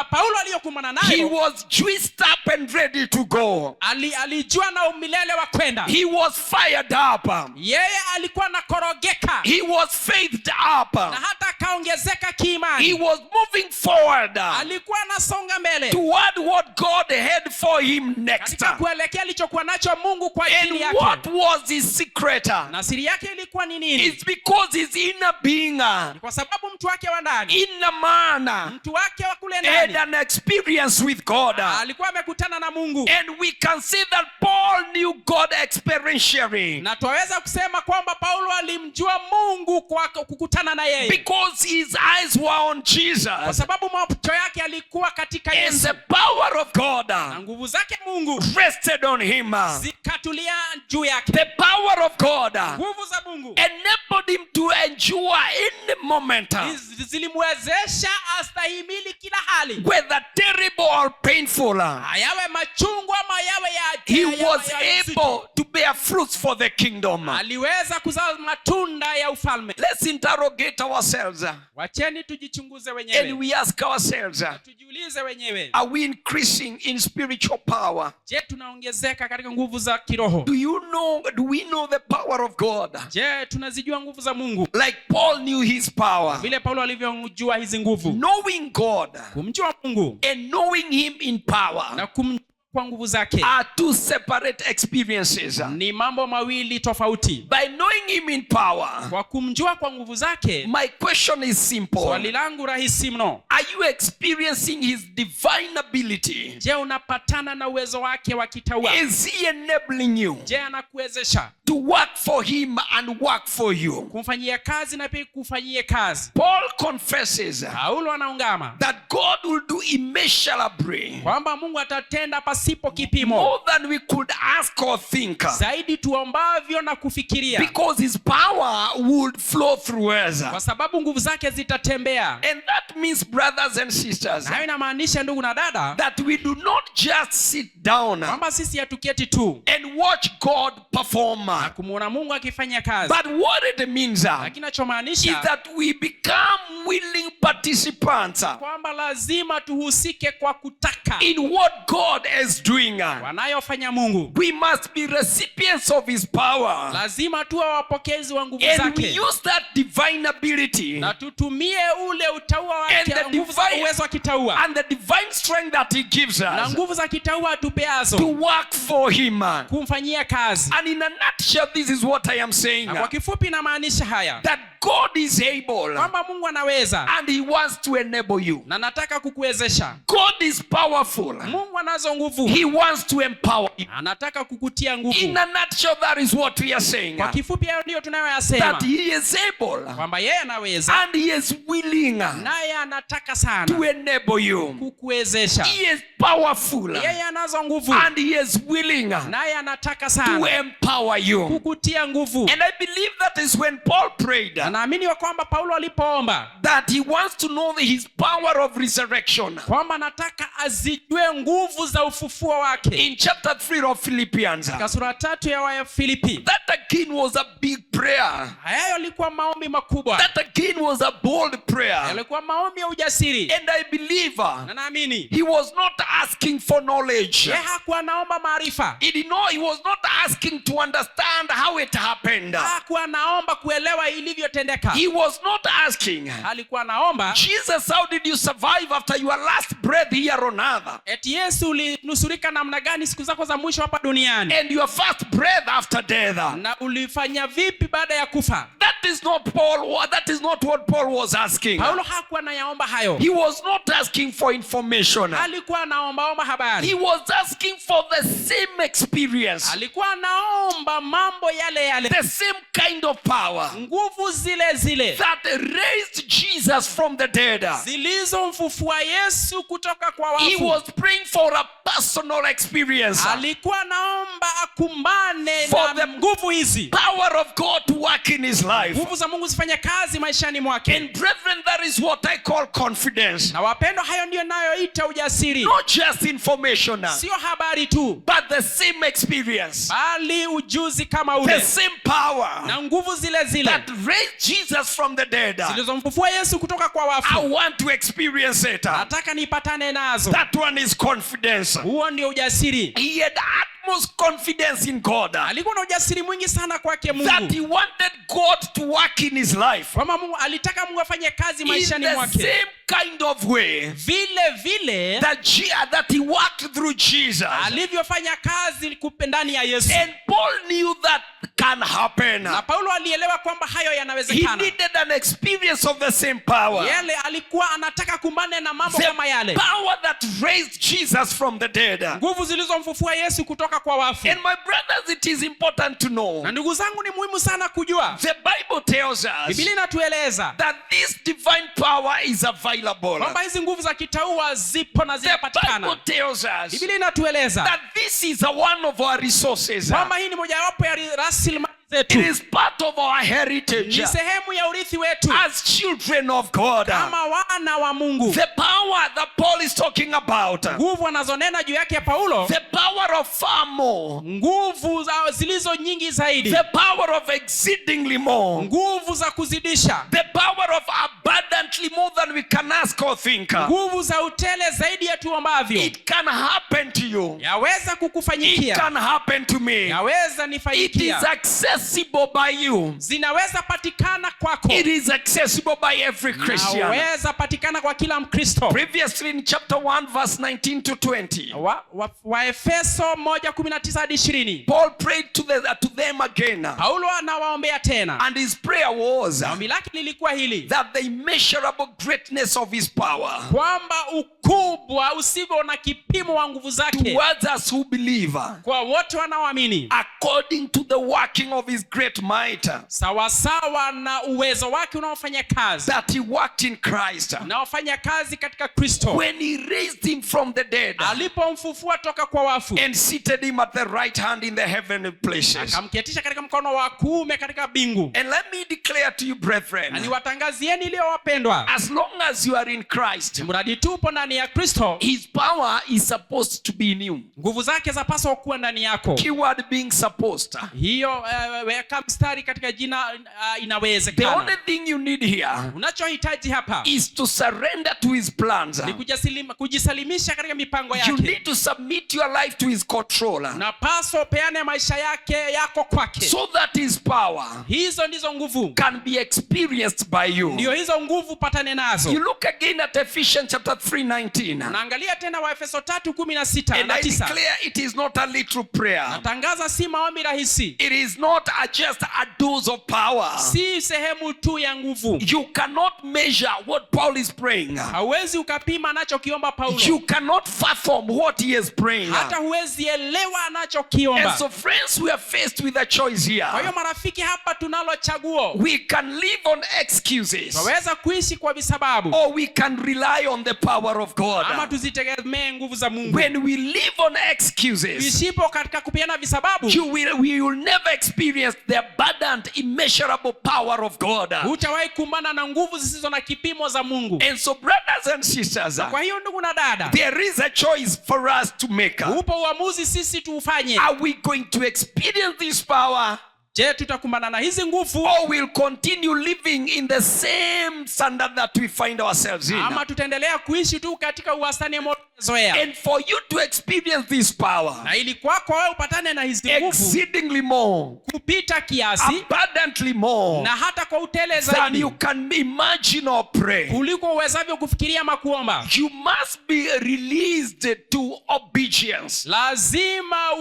S2: Paulo aliyokumbana
S1: he
S2: nayo,
S1: was juiced up and ready to go.
S2: alijua na umilele wa kwenda.
S1: He was fired up.
S2: Yeye alikuwa na korogeka
S1: He was faithed up.
S2: na hata akaongezeka
S1: He
S2: kiimani.
S1: was moving forward
S2: Alikuwa anasonga mbele
S1: toward what God had for him next.
S2: katika kuelekea alichokuwa nacho Mungu kwa ajili
S1: And
S2: yake.
S1: what was his secret?
S2: Na siri yake ilikuwa ni nini?
S1: It's because his inner being,
S2: Kwa sababu mtu wake wa ndani,
S1: inner man,
S2: mtu wake wa kule
S1: had
S2: ndani
S1: an experience with God.
S2: alikuwa amekutana na Mungu,
S1: And we can see that Paul knew God experientially.
S2: na twaweza kusema kwamba Paulo alimjua Mungu kwa kukutana na yeye,
S1: Because his eyes were on
S2: kwa
S1: Jesus.
S2: sababu macho yake alikuwa katika
S1: And
S2: Yesu,
S1: the power of God
S2: na nguvu zake Mungu
S1: rested on him.
S2: zikatulia juu yake.
S1: The power of God
S2: Nguvu za Mungu
S1: enabled him to endure any moment,
S2: zilimwezesha astahimili kila hali,
S1: whether terrible or painful.
S2: yawe machungu ama yawe
S1: He
S2: yawe
S1: was
S2: ya uzito.
S1: able to bear fruits for the kingdom.
S2: Aliweza kuzaa matunda ya ufalme.
S1: Let's interrogate ourselves
S2: Wacheni tujichunguze
S1: and
S2: wenyewe,
S1: we ask ourselves,
S2: tujiulize wenyewe,
S1: are we increasing in spiritual power?
S2: je, tunaongezeka katika nguvu za kiroho?
S1: Do we know the power of God?
S2: Je, tunazijua nguvu za Mungu
S1: Like Paul knew his power.
S2: vile Paulo alivyojua hizi nguvu?
S1: Knowing God
S2: Kumjua Mungu
S1: and knowing him in power
S2: na kumjua kwa nguvu zake
S1: are two separate experiences.
S2: ni mambo mawili tofauti.
S1: By knowing him in power,
S2: Kwa kumjua kwa nguvu zake,
S1: my question is simple.
S2: swali langu rahisi mno:
S1: Are you experiencing his divine ability?
S2: je, unapatana na uwezo wake wa kitaua?
S1: Is he enabling you
S2: Je, anakuwezesha
S1: to work for him and work for you?
S2: kumfanyia kazi na pia kufanyie kazi?
S1: Paul confesses
S2: Paulo anaungama
S1: that God will do immeasurably,
S2: kwamba Mungu atatenda pasipo kipimo,
S1: more than we could ask or think,
S2: zaidi tuombavyo na kufikiria,
S1: because his power would flow through us.
S2: kwa sababu nguvu zake zitatembea.
S1: And that means, brothers and sisters,
S2: Na hayo inamaanisha, ndugu na dada,
S1: that we do not just sit down
S2: kwamba sisi hatuketi tu
S1: and watch God perform,
S2: na kumwona Mungu akifanya kazi,
S1: but what it means
S2: lakini
S1: is
S2: kinachomaanisha
S1: that we become willing participants
S2: kwamba lazima tuhusike kwa kutaka
S1: in what God is doing.
S2: wanayofanya Mungu.
S1: We must be recipients of his power,
S2: Lazima tuwe wapokezi wa nguvu
S1: and we
S2: zake
S1: use that divine ability
S2: na tutumie ule utaua wake,
S1: And the
S2: nguvu za
S1: divine-
S2: uwezo wa kitaua
S1: and the divine strength that he gives
S2: na
S1: us
S2: nguvu za kitaua
S1: to
S2: atupeazo
S1: work for him.
S2: kumfanyia kazi.
S1: And in a nutshell, this is what I am saying,
S2: Na kwa kifupi inamaanisha haya,
S1: that God is able
S2: kwamba Mungu anaweza
S1: and he wants to enable you.
S2: na nataka kukuwezesha.
S1: God is powerful.
S2: Mungu anazo nguvu,
S1: He wants to empower you.
S2: anataka kukutia nguvu.
S1: In a nutshell, that is what we are saying,
S2: Kwa kifupi hayo ndiyo tunayoyasema,
S1: that he is able
S2: kwamba yeye anaweza
S1: and he is willing
S2: naye anataka sana
S1: to enable you.
S2: kukuwezesha.
S1: He is powerful
S2: Yeye anazo nguvu
S1: and he is willing
S2: naye anataka
S1: to
S2: sana
S1: empower you.
S2: kukutia nguvu.
S1: And I believe that is when Paul prayed
S2: Na naamini wa kwamba Paulo alipoomba
S1: that he wants to know his power of resurrection.
S2: kwamba nataka azijue nguvu za ufufuo wake.
S1: In chapter 3 of Philippians,
S2: Katika sura 3 ya Wafilipi,
S1: that again was a big prayer.
S2: hayo yalikuwa maombi makubwa,
S1: That again was a bold prayer.
S2: yalikuwa maombi ya ujasiri.
S1: And I believe
S2: Na naamini
S1: he was not asking for knowledge.
S2: yeye hakuwa naomba maarifa,
S1: He was not asking to understand how it happened.
S2: hakuwa naomba kuelewa ilivyotendeka.
S1: He was not asking,
S2: Alikuwa naomba
S1: Jesus, how did you survive after your last breath here on earth?
S2: eti Yesu, ulinusurika namna gani siku zako za mwisho hapa duniani,
S1: And your first breath after death?
S2: na ulifanya vipi baada ya kufa?
S1: That is not what Paul was asking.
S2: Paulo hakuwa nayaomba hayo,
S1: He was not asking for information.
S2: alikuwa anaombaomba habari,
S1: He was asking for the same experience,
S2: alikuwa anaomba mambo yale yale,
S1: the same kind of power
S2: nguvu zile zile
S1: that raised Jesus from the dead.
S2: zilizomfufua Yesu kutoka kwa
S1: He
S2: wafu.
S1: was praying for a personal experience,
S2: Alikuwa naomba akumbane
S1: For
S2: na
S1: the-
S2: nguvu hizi,
S1: power of God to work in his life.
S2: nguvu za Mungu zifanye kazi maishani mwake.
S1: And brethren, that is what I call confidence.
S2: Na wapendwa, hayo ndiyo nayoita ujasiri,
S1: Not just information,
S2: sio habari tu,
S1: but the same experience,
S2: bali ujuzi kama
S1: the
S2: ule
S1: same power
S2: na nguvu zile zile
S1: that raised Jesus from the dead.
S2: zilizomfufua Yesu kutoka kwa
S1: I
S2: wafu.
S1: want to experience it.
S2: Nataka nipatane nazo.
S1: That one is confidence.
S2: Huo ndio ujasiri.
S1: He had utmost confidence in God,
S2: Alikuwa na ujasiri mwingi sana kwake
S1: that
S2: Mungu,
S1: he wanted God to work in his life
S2: kwamba Mungu alitaka Mungu afanye kazi
S1: in
S2: maishani
S1: the
S2: mwake
S1: same kind of way
S2: vile vile
S1: that he worked through Jesus.
S2: alivyofanya kazi ndani ya Yesu.
S1: And Paul knew that can happen.
S2: Na Paulo alielewa kwamba hayo
S1: He
S2: yanawezekana.
S1: needed an experience of the same power.
S2: Yale alikuwa anataka kumbane na mambo
S1: The
S2: kama yale.
S1: power that raised Jesus from the dead.
S2: Nguvu zilizomfufua Yesu kutoka kwa wafu.
S1: And my brothers, it is important to know.
S2: Na ndugu zangu, ni muhimu sana kujua.
S1: The Bible tells us
S2: Biblia inatueleza
S1: that this divine power is available.
S2: kwamba hizi nguvu za kitaua zipo na
S1: The
S2: zinapatikana.
S1: Bible tells us
S2: Biblia inatueleza
S1: that this is one of our resources.
S2: kwamba hii ni mojawapo ya rasilimali
S1: It
S2: zetu.
S1: is part of our heritage
S2: Ni sehemu ya urithi wetu
S1: as children of God.
S2: kama wana wa Mungu.
S1: The power that Paul is talking about,
S2: Nguvu anazonena juu yake Paulo,
S1: the power of far more,
S2: nguvu zilizo nyingi zaidi,
S1: the power of exceedingly more,
S2: nguvu za kuzidisha,
S1: the power of abundantly more than we can ask or think.
S2: nguvu za utele zaidi ya tuombavyo,
S1: It can happen to you.
S2: yaweza
S1: It
S2: kukufanyikia,
S1: can happen to me.
S2: yaweza
S1: It is
S2: nifanyikia,
S1: accessible by you.
S2: zinaweza patikana kwako,
S1: It is accessible by every Christian.
S2: yaweza patikana kwa kila Mkristo.
S1: Previously in chapter 1 verse 19 to 20,
S2: Waefeso 1:19 hadi 20,
S1: Paul prayed to them again.
S2: Paulo anawaombea tena.
S1: And his prayer was
S2: Ombi lake lilikuwa hili,
S1: that the immeasurable greatness of his power
S2: kwamba ukubwa usivyo na kipimo wa nguvu zake
S1: towards us who believe,
S2: kwa wote wanaoamini,
S1: according to the working of his great might,
S2: sawasawa na uwezo wake unaofanya kazi,
S1: that he worked in Christ
S2: unaofanya kazi katika Kristo,
S1: when he raised him from the dead
S2: alipomfufua toka kwa wafu,
S1: and seated him at the right hand in the heavenly places.
S2: akamketisha katika mkono wa kuume katika mbingu.
S1: And let me declare to you,
S2: Na
S1: brethren,
S2: niwatangazieni iliyo wapendwa,
S1: as long as you are in Christ,
S2: mradi tupo ndani ya Kristo,
S1: his power is supposed to be in you.
S2: nguvu zake zapaswa kuwa ndani yako.
S1: Keyword being supposed.
S2: Hiyo weka mstari katika jina
S1: The
S2: inawezekana.
S1: only thing you need here
S2: Unachohitaji hapa
S1: is to surrender to his plans.
S2: ni kujisalimisha katika mipango
S1: You
S2: yake.
S1: need to submit your life to his control,
S2: Unapaswa upeane maisha yako kwake.
S1: so that his power
S2: Hizo ndizo nguvu,
S1: can be experienced by you.
S2: ndio hizo nguvu patane
S1: You
S2: nazo.
S1: look again at Ephesians chapter 3:19,
S2: Naangalia tena Waefeso 3:16
S1: and
S2: na
S1: I
S2: 9.
S1: declare it is not a little prayer.
S2: Natangaza si maombi rahisi,
S1: It is not just a dose of power.
S2: si sehemu tu ya nguvu.
S1: You cannot measure what Paul is praying.
S2: Hauwezi ukapima anachokiomba Paulo,
S1: You cannot fathom what he is praying.
S2: hata huwezi elewa
S1: And
S2: anachokiomba.
S1: so, friends, we are faced with a choice here.
S2: Kwa hiyo marafiki, hapa tunalo chaguo.
S1: We can live on excuses,
S2: Tunaweza kuishi kwa visababu,
S1: or we can rely on the power of God.
S2: ama tuzitegemee nguvu za Mungu.
S1: When we live on excuses,
S2: Tuishipo katika kupeana visababu,
S1: we will never experience the abundant, immeasurable power of God.
S2: hutawahi kumbana na nguvu zisizo na kipimo za Mungu.
S1: And so, brothers and sisters,
S2: Kwa hiyo ndugu na dada,
S1: there is a choice for us to make.
S2: upo uamuzi sisi tuufanye.
S1: Are we going to experience this power,
S2: Je, tutakumbana na hizi nguvu
S1: or will continue living in the same standard that we find ourselves in?
S2: ama tutaendelea kuishi tu katika uwastani ambao tumezoea?
S1: And for you to experience this power
S2: Na ili kwako wewe upatane na hizi nguvu
S1: exceedingly more,
S2: kupita kiasi
S1: abundantly more
S2: na hata kwa utele
S1: than
S2: zaidi
S1: you can imagine or pray,
S2: kuliko uwezavyo kufikiria ama kuomba,
S1: you must be released to obedience.
S2: lazima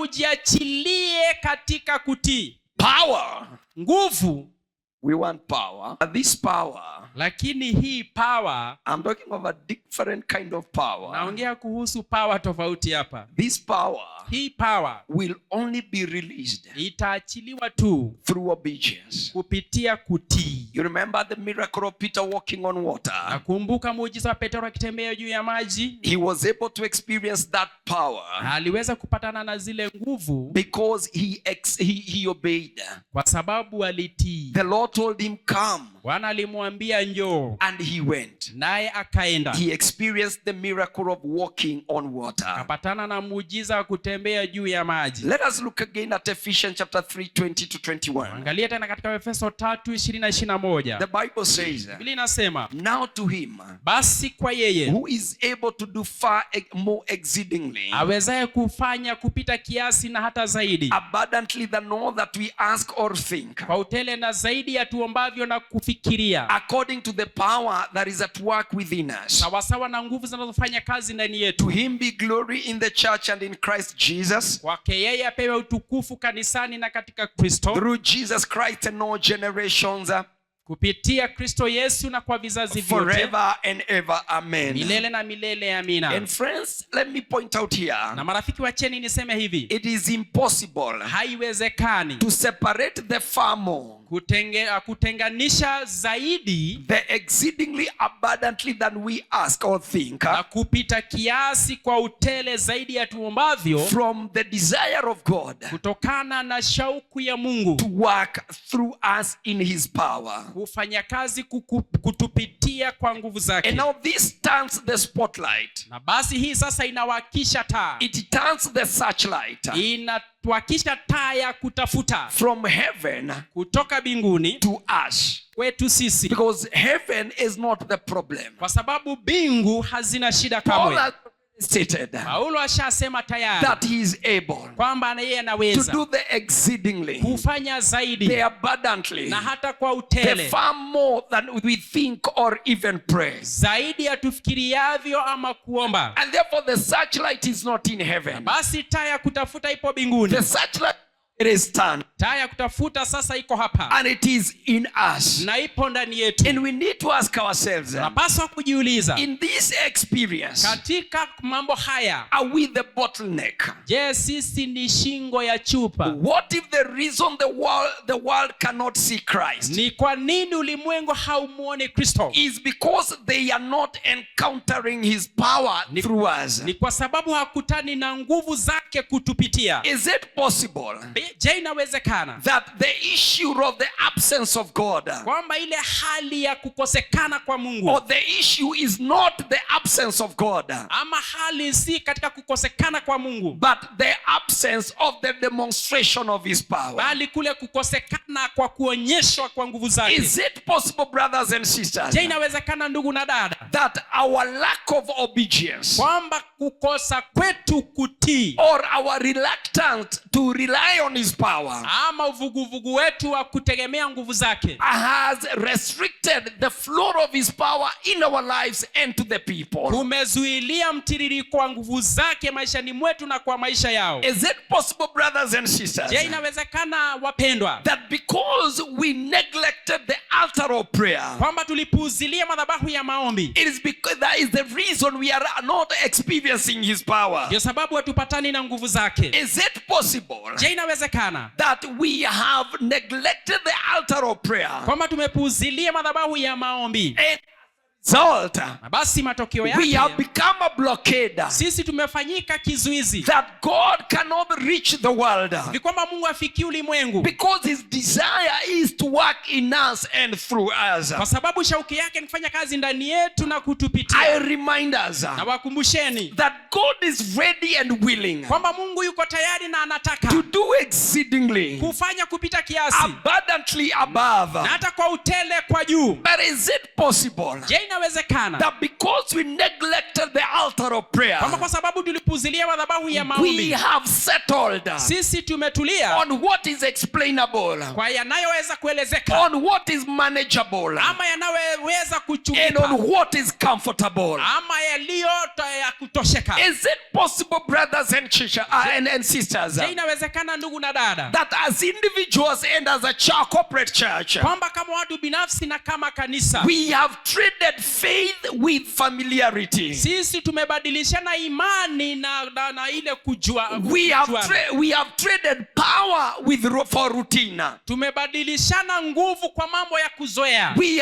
S2: ujiachilie katika kutii.
S1: Power.
S2: Nguvu,
S1: We want power. And this power,
S2: lakini hii power,
S1: I'm talking of a different kind of power.
S2: naongea kuhusu power tofauti hapa.
S1: This power
S2: Hii power
S1: will only be released
S2: itaachiliwa tu
S1: through obedience.
S2: kupitia kutii.
S1: You remember the miracle of Peter walking on water?
S2: Nakumbuka muujiza wa Petro akitembea juu ya maji.
S1: He was able to experience that power
S2: Aliweza kupatana na zile nguvu
S1: because he obeyed.
S2: kwa sababu alitii.
S1: The Lord told him, come,
S2: Bwana alimwambia njoo,
S1: and he went.
S2: naye akaenda.
S1: He experienced the miracle of walking on water.
S2: Akapatana na muujiza wa kutembea juu ya maji.
S1: Let us look again at Ephesians chapter 3:20 to 21.
S2: Angalia tena katika Efeso 3:20-21.
S1: The Bible says,
S2: Biblia inasema,
S1: now to him
S2: basi kwa yeye
S1: who is able to do far more exceedingly,
S2: awezaye kufanya kupita kiasi na hata zaidi,
S1: abundantly than all that we ask or think,
S2: kwa utele na zaidi ya tuombavyo na kufikiria, kufikiria,
S1: according to the power that is at work within us.
S2: sawasawa na nguvu zinazofanya kazi ndani yetu.
S1: To him be glory in the church and in Christ Jesus,
S2: Kwake yeye apewe utukufu kanisani na katika Kristo,
S1: through Jesus Christ and all generations,
S2: kupitia Kristo Yesu na kwa vizazi vyote,
S1: forever and ever. Amen.
S2: milele na milele. Amina.
S1: And friends, let me point out here,
S2: Na marafiki, wacheni niseme hivi,
S1: it is impossible
S2: haiwezekani
S1: to separate the far more,
S2: kutenganisha zaidi
S1: the exceedingly abundantly than we ask or think,
S2: na kupita kiasi kwa utele zaidi ya tuombavyo,
S1: from the desire of God
S2: kutokana na shauku ya Mungu
S1: to work through us in his power.
S2: kufanya kazi kutupitia kwa nguvu zake.
S1: And now this turns the spotlight.
S2: Na basi hii sasa inawakisha taa,
S1: It turns the searchlight
S2: inatuakisha taa ya kutafuta
S1: from heaven
S2: kutoka mbinguni
S1: to us.
S2: kwetu sisi,
S1: Because heaven is not the problem.
S2: kwa sababu mbingu hazina shida
S1: Paul
S2: kamwe.
S1: has stated
S2: Paulo ashasema tayari
S1: that he is able
S2: kwamba yeye
S1: to
S2: anaweza
S1: do the exceedingly,
S2: kufanya zaidi
S1: the abundantly,
S2: na hata kwa
S1: the
S2: utele
S1: far more than we think or even pray.
S2: zaidi ya tufikiriavyo ama kuomba.
S1: And therefore the searchlight is not in heaven.
S2: Basi taa ya kutafuta ipo mbinguni.
S1: The searchlight is turned
S2: Taa ya kutafuta sasa iko hapa
S1: and it is in us.
S2: na ipo ndani yetu.
S1: And we need to ask ourselves,
S2: Tunapaswa kujiuliza,
S1: in this experience,
S2: katika mambo haya,
S1: are we the bottleneck?
S2: je, sisi ni shingo ya chupa?
S1: What if the reason the world cannot see Christ
S2: Ni kwa nini ulimwengu haumuoni Kristo?
S1: is because they are not encountering his power through us?
S2: Ni kwa sababu hakutani na nguvu zake kutupitia.
S1: Is it possible
S2: Je, inawezekana
S1: that the issue of the absence of God,
S2: kwamba ile hali ya kukosekana kwa Mungu,
S1: or the issue is not the absence of God,
S2: ama hali si katika kukosekana kwa Mungu,
S1: but the absence of the demonstration of his power?
S2: bali kule kukosekana kwa kuonyeshwa kwa nguvu zake?
S1: Is it possible, brothers and sisters,
S2: Je, inawezekana ndugu na dada,
S1: that our lack of obedience
S2: kwamba kukosa kwetu kutii
S1: or our reluctance to rely on his power
S2: ama uvuguvugu wetu wa kutegemea nguvu zake
S1: has restricted the flow of his power in our lives and to the people?
S2: kumezuilia mtiririko wa nguvu zake maishani mwetu na kwa maisha yao?
S1: Is it possible, brothers and sisters,
S2: Je, inawezekana wapendwa,
S1: that because we neglected the altar of prayer,
S2: kwamba tulipuuzilia madhabahu ya maombi,
S1: it is because that is the reason we are not experiencing his power?
S2: ndio sababu hatupatani na nguvu zake?
S1: Is it possible
S2: Je, inawezekana
S1: that we have neglected the altar of prayer,
S2: kwamba tumepuuzilia madhabahu ya maombi,
S1: and result,
S2: na basi matokeo
S1: we
S2: yake
S1: have become a blockade
S2: sisi tumefanyika kizuizi,
S1: that God cannot reach the world,
S2: ni kwamba Mungu afikie ulimwengu,
S1: because his desire is to work in us and through us?
S2: kwa sababu shauki yake ni kufanya kazi ndani yetu na
S1: I
S2: kutupitia.
S1: remind us
S2: Na wakumbusheni
S1: that God is ready and willing
S2: kwamba Mungu yuko tayari na anataka
S1: to do exceedingly
S2: kufanya kupita kiasi
S1: abundantly above.
S2: na hata kwa utele kwa juu.
S1: But is it possible
S2: Je, inawezekana
S1: that because we neglected the altar of prayer,
S2: kwamba kwa sababu tulipuuzilia madhabahu ya
S1: we
S2: maombi,
S1: have settled
S2: sisi tumetulia
S1: on what is explainable,
S2: kwa yanayoweza kuelezeka
S1: on what is manageable,
S2: ama yanayoweza
S1: and
S2: kuchukika
S1: on what is comfortable?
S2: ama yaliyo ya kutosheka?
S1: Is it possible, brothers and sisters,
S2: Je, inawezekana ndugu na dada,
S1: that as individuals and as a church, corporate church,
S2: kwamba kama watu binafsi na kama kanisa
S1: we have traded faith with familiarity?
S2: sisi tumebadilishana imani na ile kujua,
S1: We have
S2: kujuana.
S1: traded power for routine.
S2: Tumebadilishana nguvu kwa mambo ya kuzoea.
S1: We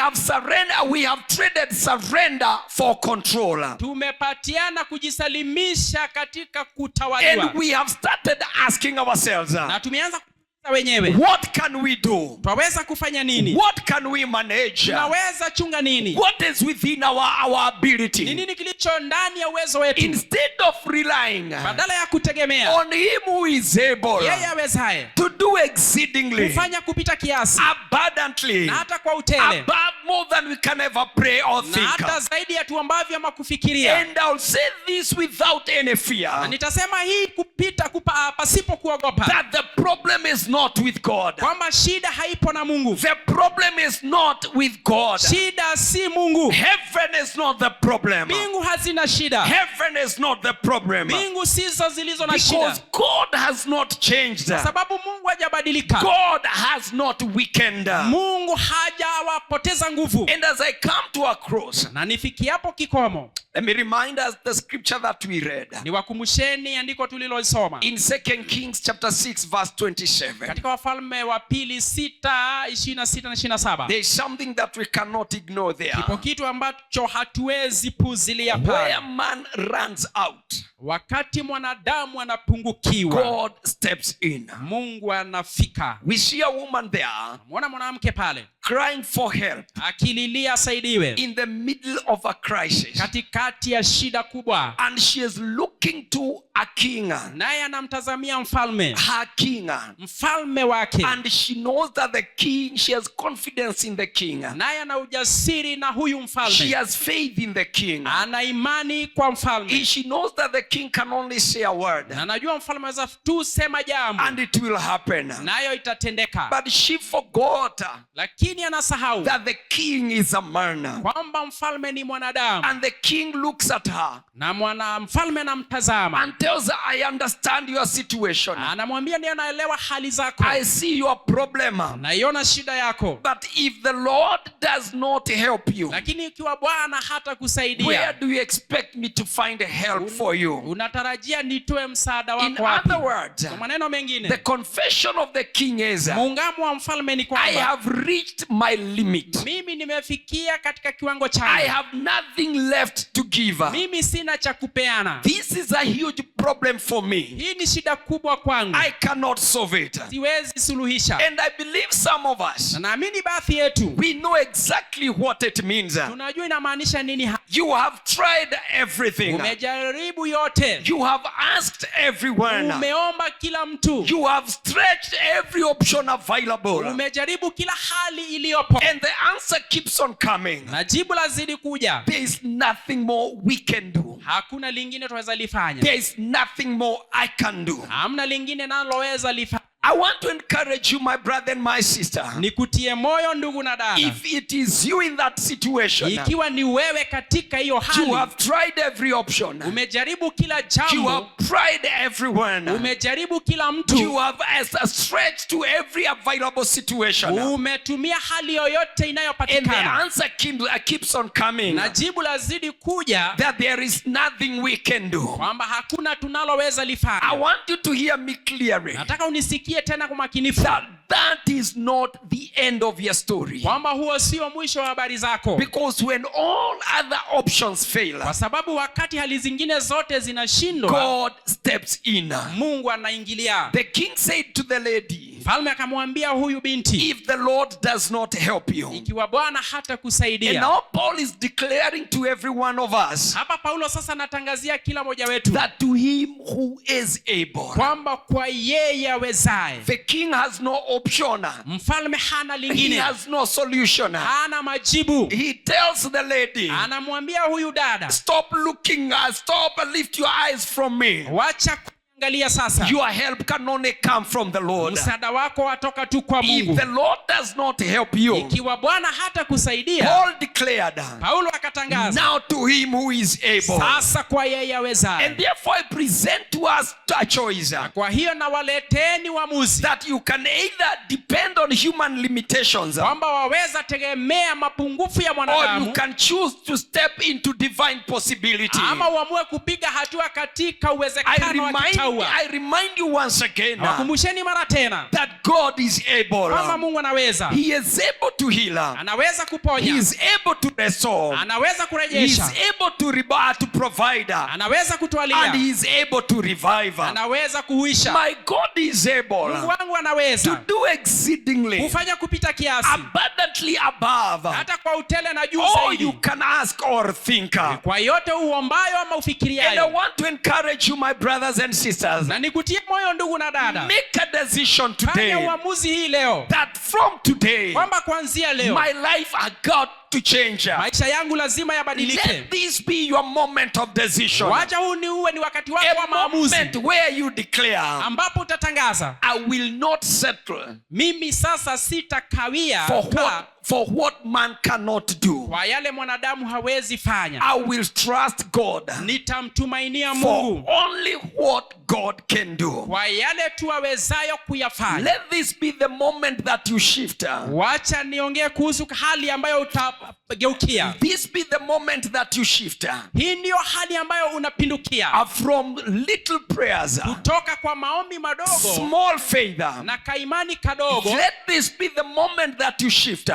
S1: have traded surrender for control.
S2: Tumepatiana kujisalimisha katika kutawaliwa,
S1: And we have started asking ourselves,
S2: na tumeanza kuuliza wenyewe,
S1: what can we do?
S2: twaweza kufanya nini?
S1: What can we manage?
S2: Tunaweza chunga nini?
S1: What is within our
S2: Ni
S1: ability?
S2: nini kilicho ndani ya uwezo wetu?
S1: Instead of relying
S2: Badala ya kutegemea
S1: on him who is able
S2: yeye awezaye
S1: to do exceedingly
S2: kufanya kupita kiasi
S1: abundantly
S2: na hata kwa utele
S1: above more than we can ever pray or
S2: na
S1: think.
S2: hata zaidi ya tuambavyo ama kufikiria.
S1: And I'll say this without any
S2: Na
S1: fear,
S2: nitasema hii kupita pasipo kuogopa,
S1: that the problem is not with God.
S2: kwamba shida haipo na Mungu.
S1: The problem is not with God.
S2: Shida si Mungu.
S1: Heaven is not the problem.
S2: Mbingu hazina shida.
S1: Heaven is not the problem.
S2: Mbingu sizo zilizo na shida.
S1: Because God has not changed.
S2: Kwa sababu Mungu hajabadilika.
S1: God has not weakened.
S2: Mungu hajawapoteza nguvu.
S1: And as I come to a cross,
S2: Na nifikiapo kikomo,
S1: let me remind us the scripture that we read.
S2: niwakumbusheni andiko tuliloisoma
S1: In 2 Kings chapter 6 verse 27.
S2: katika Wafalme wa Pili 6:26 na 27.
S1: There is something that we cannot ignore there.
S2: Kipo kitu ambacho hatuwezi puzilia
S1: Where
S2: pale.
S1: man runs out,
S2: Wakati mwanadamu anapungukiwa,
S1: God steps in.
S2: Mungu anafika.
S1: We see a woman there
S2: Muona mwanamke pale
S1: crying for help
S2: akililia asaidiwe
S1: in the middle of a crisis.
S2: katikati ya shida kubwa,
S1: And she is looking to a king,
S2: naye anamtazamia mfalme,
S1: her king.
S2: mfalme wake,
S1: And she knows that the king, she has confidence in the king.
S2: naye ana ujasiri na huyu
S1: She
S2: mfalme,
S1: has faith in the king.
S2: ana imani kwa mfalme,
S1: She knows that the king can only say a word
S2: na najua mfalme aweza tu sema jambo
S1: and it will happen.
S2: nayo itatendeka.
S1: But she forgot
S2: Lakini anasahau
S1: that the king is a man.
S2: kwamba mfalme ni mwanadamu,
S1: And the king looks at her
S2: na mfalme anamtazama,
S1: and tells her, I understand your situation.
S2: anamwambia ndiyo naelewa hali zako,
S1: I see your problem.
S2: naiona shida yako,
S1: But if the Lord does not help you,
S2: lakini ikiwa Bwana hata
S1: where
S2: kusaidia,
S1: do you expect me to find help for you?
S2: unatarajia nitoe msaada
S1: In
S2: wako wapi?
S1: other words,
S2: Kwa maneno
S1: the
S2: mengine,
S1: confession of the king is,
S2: muungamo wa mfalme ni
S1: I
S2: kwamba
S1: have reached my limit.
S2: mimi nimefikia katika kiwango
S1: I
S2: changu,
S1: have nothing left to give.
S2: mimi sina cha kupeana.
S1: This is a huge problem for me.
S2: Hii ni shida kubwa kwangu,
S1: I cannot solve it.
S2: siwezi suluhisha.
S1: And I believe some of us,
S2: Na naamini baadhi yetu
S1: we know exactly what it means.
S2: tunajua inamaanisha nini.
S1: You have tried everything.
S2: Umejaribu yote,
S1: You have asked everyone.
S2: umeomba kila mtu,
S1: You have stretched every option available.
S2: umejaribu kila hali iliyopo,
S1: And the answer keeps on coming.
S2: na jibu lazidi kuja.
S1: There is nothing more we can do.
S2: Hakuna lingine tunaweza lifanya,
S1: There is nothing more I can do.
S2: hamna lingine naloweza lifanya.
S1: I want to encourage you, my brother and my sister.
S2: Nikutie moyo ndugu na dada,
S1: If it is you in that situation,
S2: ikiwa ni wewe katika hiyo
S1: you
S2: hali,
S1: have tried every option.
S2: umejaribu kila
S1: You
S2: jambo,
S1: have tried everyone.
S2: umejaribu kila
S1: You
S2: mtu,
S1: have stretched to every available situation.
S2: umetumia hali yoyote
S1: And the
S2: inayopatikana,
S1: answer keeps on coming.
S2: na jibu lazidi kuja
S1: That there is nothing we can do.
S2: kwamba hakuna tunaloweza
S1: I
S2: lifanya.
S1: want you to hear me clearly.
S2: Nataka unisikie tena kwa makinifu,
S1: That is not the end of your story.
S2: kwamba huo sio mwisho wa habari zako,
S1: Because when all other options fail,
S2: kwa sababu wakati hali zingine zote zinashindwa,
S1: God steps in.
S2: Mungu anaingilia.
S1: The king said to the lady,
S2: Mfalme akamwambia huyu binti,
S1: if the Lord does not help you.
S2: ikiwa Bwana hata
S1: And
S2: kusaidia.
S1: now Paul is declaring to every one of us
S2: Hapa Paulo sasa anatangazia kila mmoja wetu
S1: that to him who is able.
S2: kwamba kwa yeye awezaye.
S1: The king has no option.
S2: Mfalme hana
S1: He
S2: lingine,
S1: has no solution.
S2: hana majibu.
S1: He tells the lady,
S2: Anamwambia huyu dada,
S1: stop looking, stop, lift your eyes from me.
S2: wacha kuangalia sasa,
S1: Your help can only come from the Lord.
S2: msaada wako watoka tu kwa
S1: If
S2: Mungu.
S1: the Lord does not help you,
S2: Ikiwa Bwana hata kusaidia,
S1: Paul declared,
S2: Paulo akatangaza,
S1: now to him who is able.
S2: sasa kwa yeye
S1: And
S2: awezaye.
S1: therefore I present to us a choice
S2: Kwa hiyo na waleteni uamuzi
S1: that you can either depend on human limitations
S2: kwamba waweza tegemea mapungufu ya
S1: or you
S2: mwanadamu,
S1: can choose to step into divine possibility.
S2: ama uamue kupiga hatua katika uwezekano wa kitaua.
S1: I remind you once again
S2: Wakumbusheni mara tena
S1: that God is
S2: kwamba
S1: able.
S2: Mungu anaweza,
S1: He is able to heal.
S2: anaweza
S1: He
S2: kuponya,
S1: is able to restore.
S2: anaweza
S1: He is
S2: kurejesha,
S1: able to provide.
S2: anaweza
S1: And
S2: kutwalia,
S1: he is able to revive.
S2: anaweza kuhuisha.
S1: My God is
S2: Mungu
S1: able
S2: wangu
S1: to
S2: anaweza
S1: do exceedingly
S2: kufanya kupita kiasi,
S1: abundantly above
S2: hata kwa utele na juu
S1: all you
S2: zaidi,
S1: can ask or think.
S2: kwa yote uombayo ama
S1: And I
S2: ufikiriayo.
S1: want to encourage you, my brothers and sisters,
S2: Na nikutie moyo ndugu na dada,
S1: make a decision
S2: fanya
S1: today
S2: uamuzi hii leo
S1: that from today
S2: kwamba kuanzia leo
S1: my life to change.
S2: Maisha yangu lazima yabadilike.
S1: Let this be your moment of decision.
S2: Wacha huu uwe ni wakati wako wa
S1: A
S2: maamuzi.
S1: moment where you declare,
S2: Ambapo utatangaza,
S1: I will not settle
S2: mimi sasa sitakawia
S1: for what man cannot do.
S2: kwa yale mwanadamu hawezi fanya.
S1: I will trust God
S2: Nitamtumainia
S1: for
S2: Mungu
S1: only what God can do.
S2: kwa yale tu awezayo kuyafanya.
S1: Let this be the moment that you shift.
S2: Wacha niongee kuhusu hali ambayo utageukia.
S1: This be the moment that you shift.
S2: Hii ndio hali ambayo unapindukia.
S1: From little prayers,
S2: Kutoka kwa maombi madogo
S1: small faith,
S2: na kaimani kadogo.
S1: let this be the moment that you shift.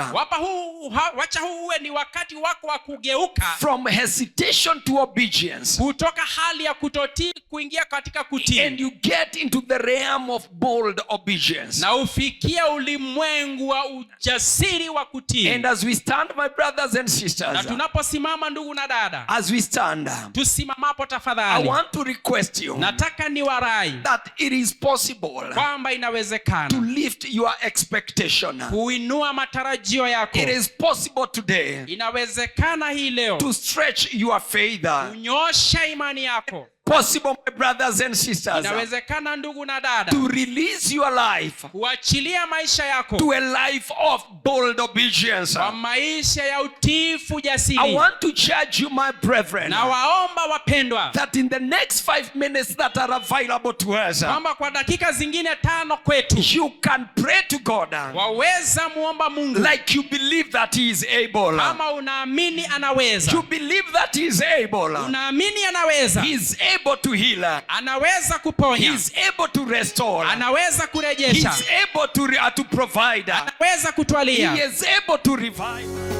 S2: Wacha huu uwe ni wakati wako wa kugeuka.
S1: From hesitation to obedience.
S2: Kutoka hali ya kutotii kuingia katika kutii.
S1: And you get into the realm of bold obedience.
S2: Na ufikia ulimwengu wa ujasiri wa kutii.
S1: And as we stand, my brothers and sisters,
S2: na tunaposimama ndugu na dada,
S1: as we stand,
S2: tusimamapo
S1: I
S2: tafadhali,
S1: want to request you
S2: nataka niwarai
S1: that it is possible
S2: kwamba
S1: to
S2: inawezekana
S1: lift your expectation.
S2: kuinua matarajio yako.
S1: It is possible today
S2: Inawezekana hii leo
S1: to stretch your faith.
S2: kunyosha imani yako.
S1: Possible, my brothers and sisters,
S2: Inawezekana ndugu na dada
S1: to release your life
S2: kuachilia maisha yako
S1: to a life of bold obedience.
S2: kwa maisha ya utiifu
S1: I
S2: jasiri.
S1: want to charge you, my brethren,
S2: Na waomba wapendwa
S1: that in the next 5 minutes that are available to us,
S2: kwamba kwa dakika zingine 5 kwetu
S1: you can pray to God
S2: waweza muomba Mungu
S1: like you believe that he is able.
S2: kama unaamini anaweza.
S1: You believe that he is able.
S2: Unaamini anaweza.
S1: He is able to heal.
S2: Anaweza
S1: He
S2: kuponya.
S1: is able to restore.
S2: Anaweza
S1: He
S2: kurejesha.
S1: is able to provide.
S2: Anaweza kutwalia.
S1: He is able to revive.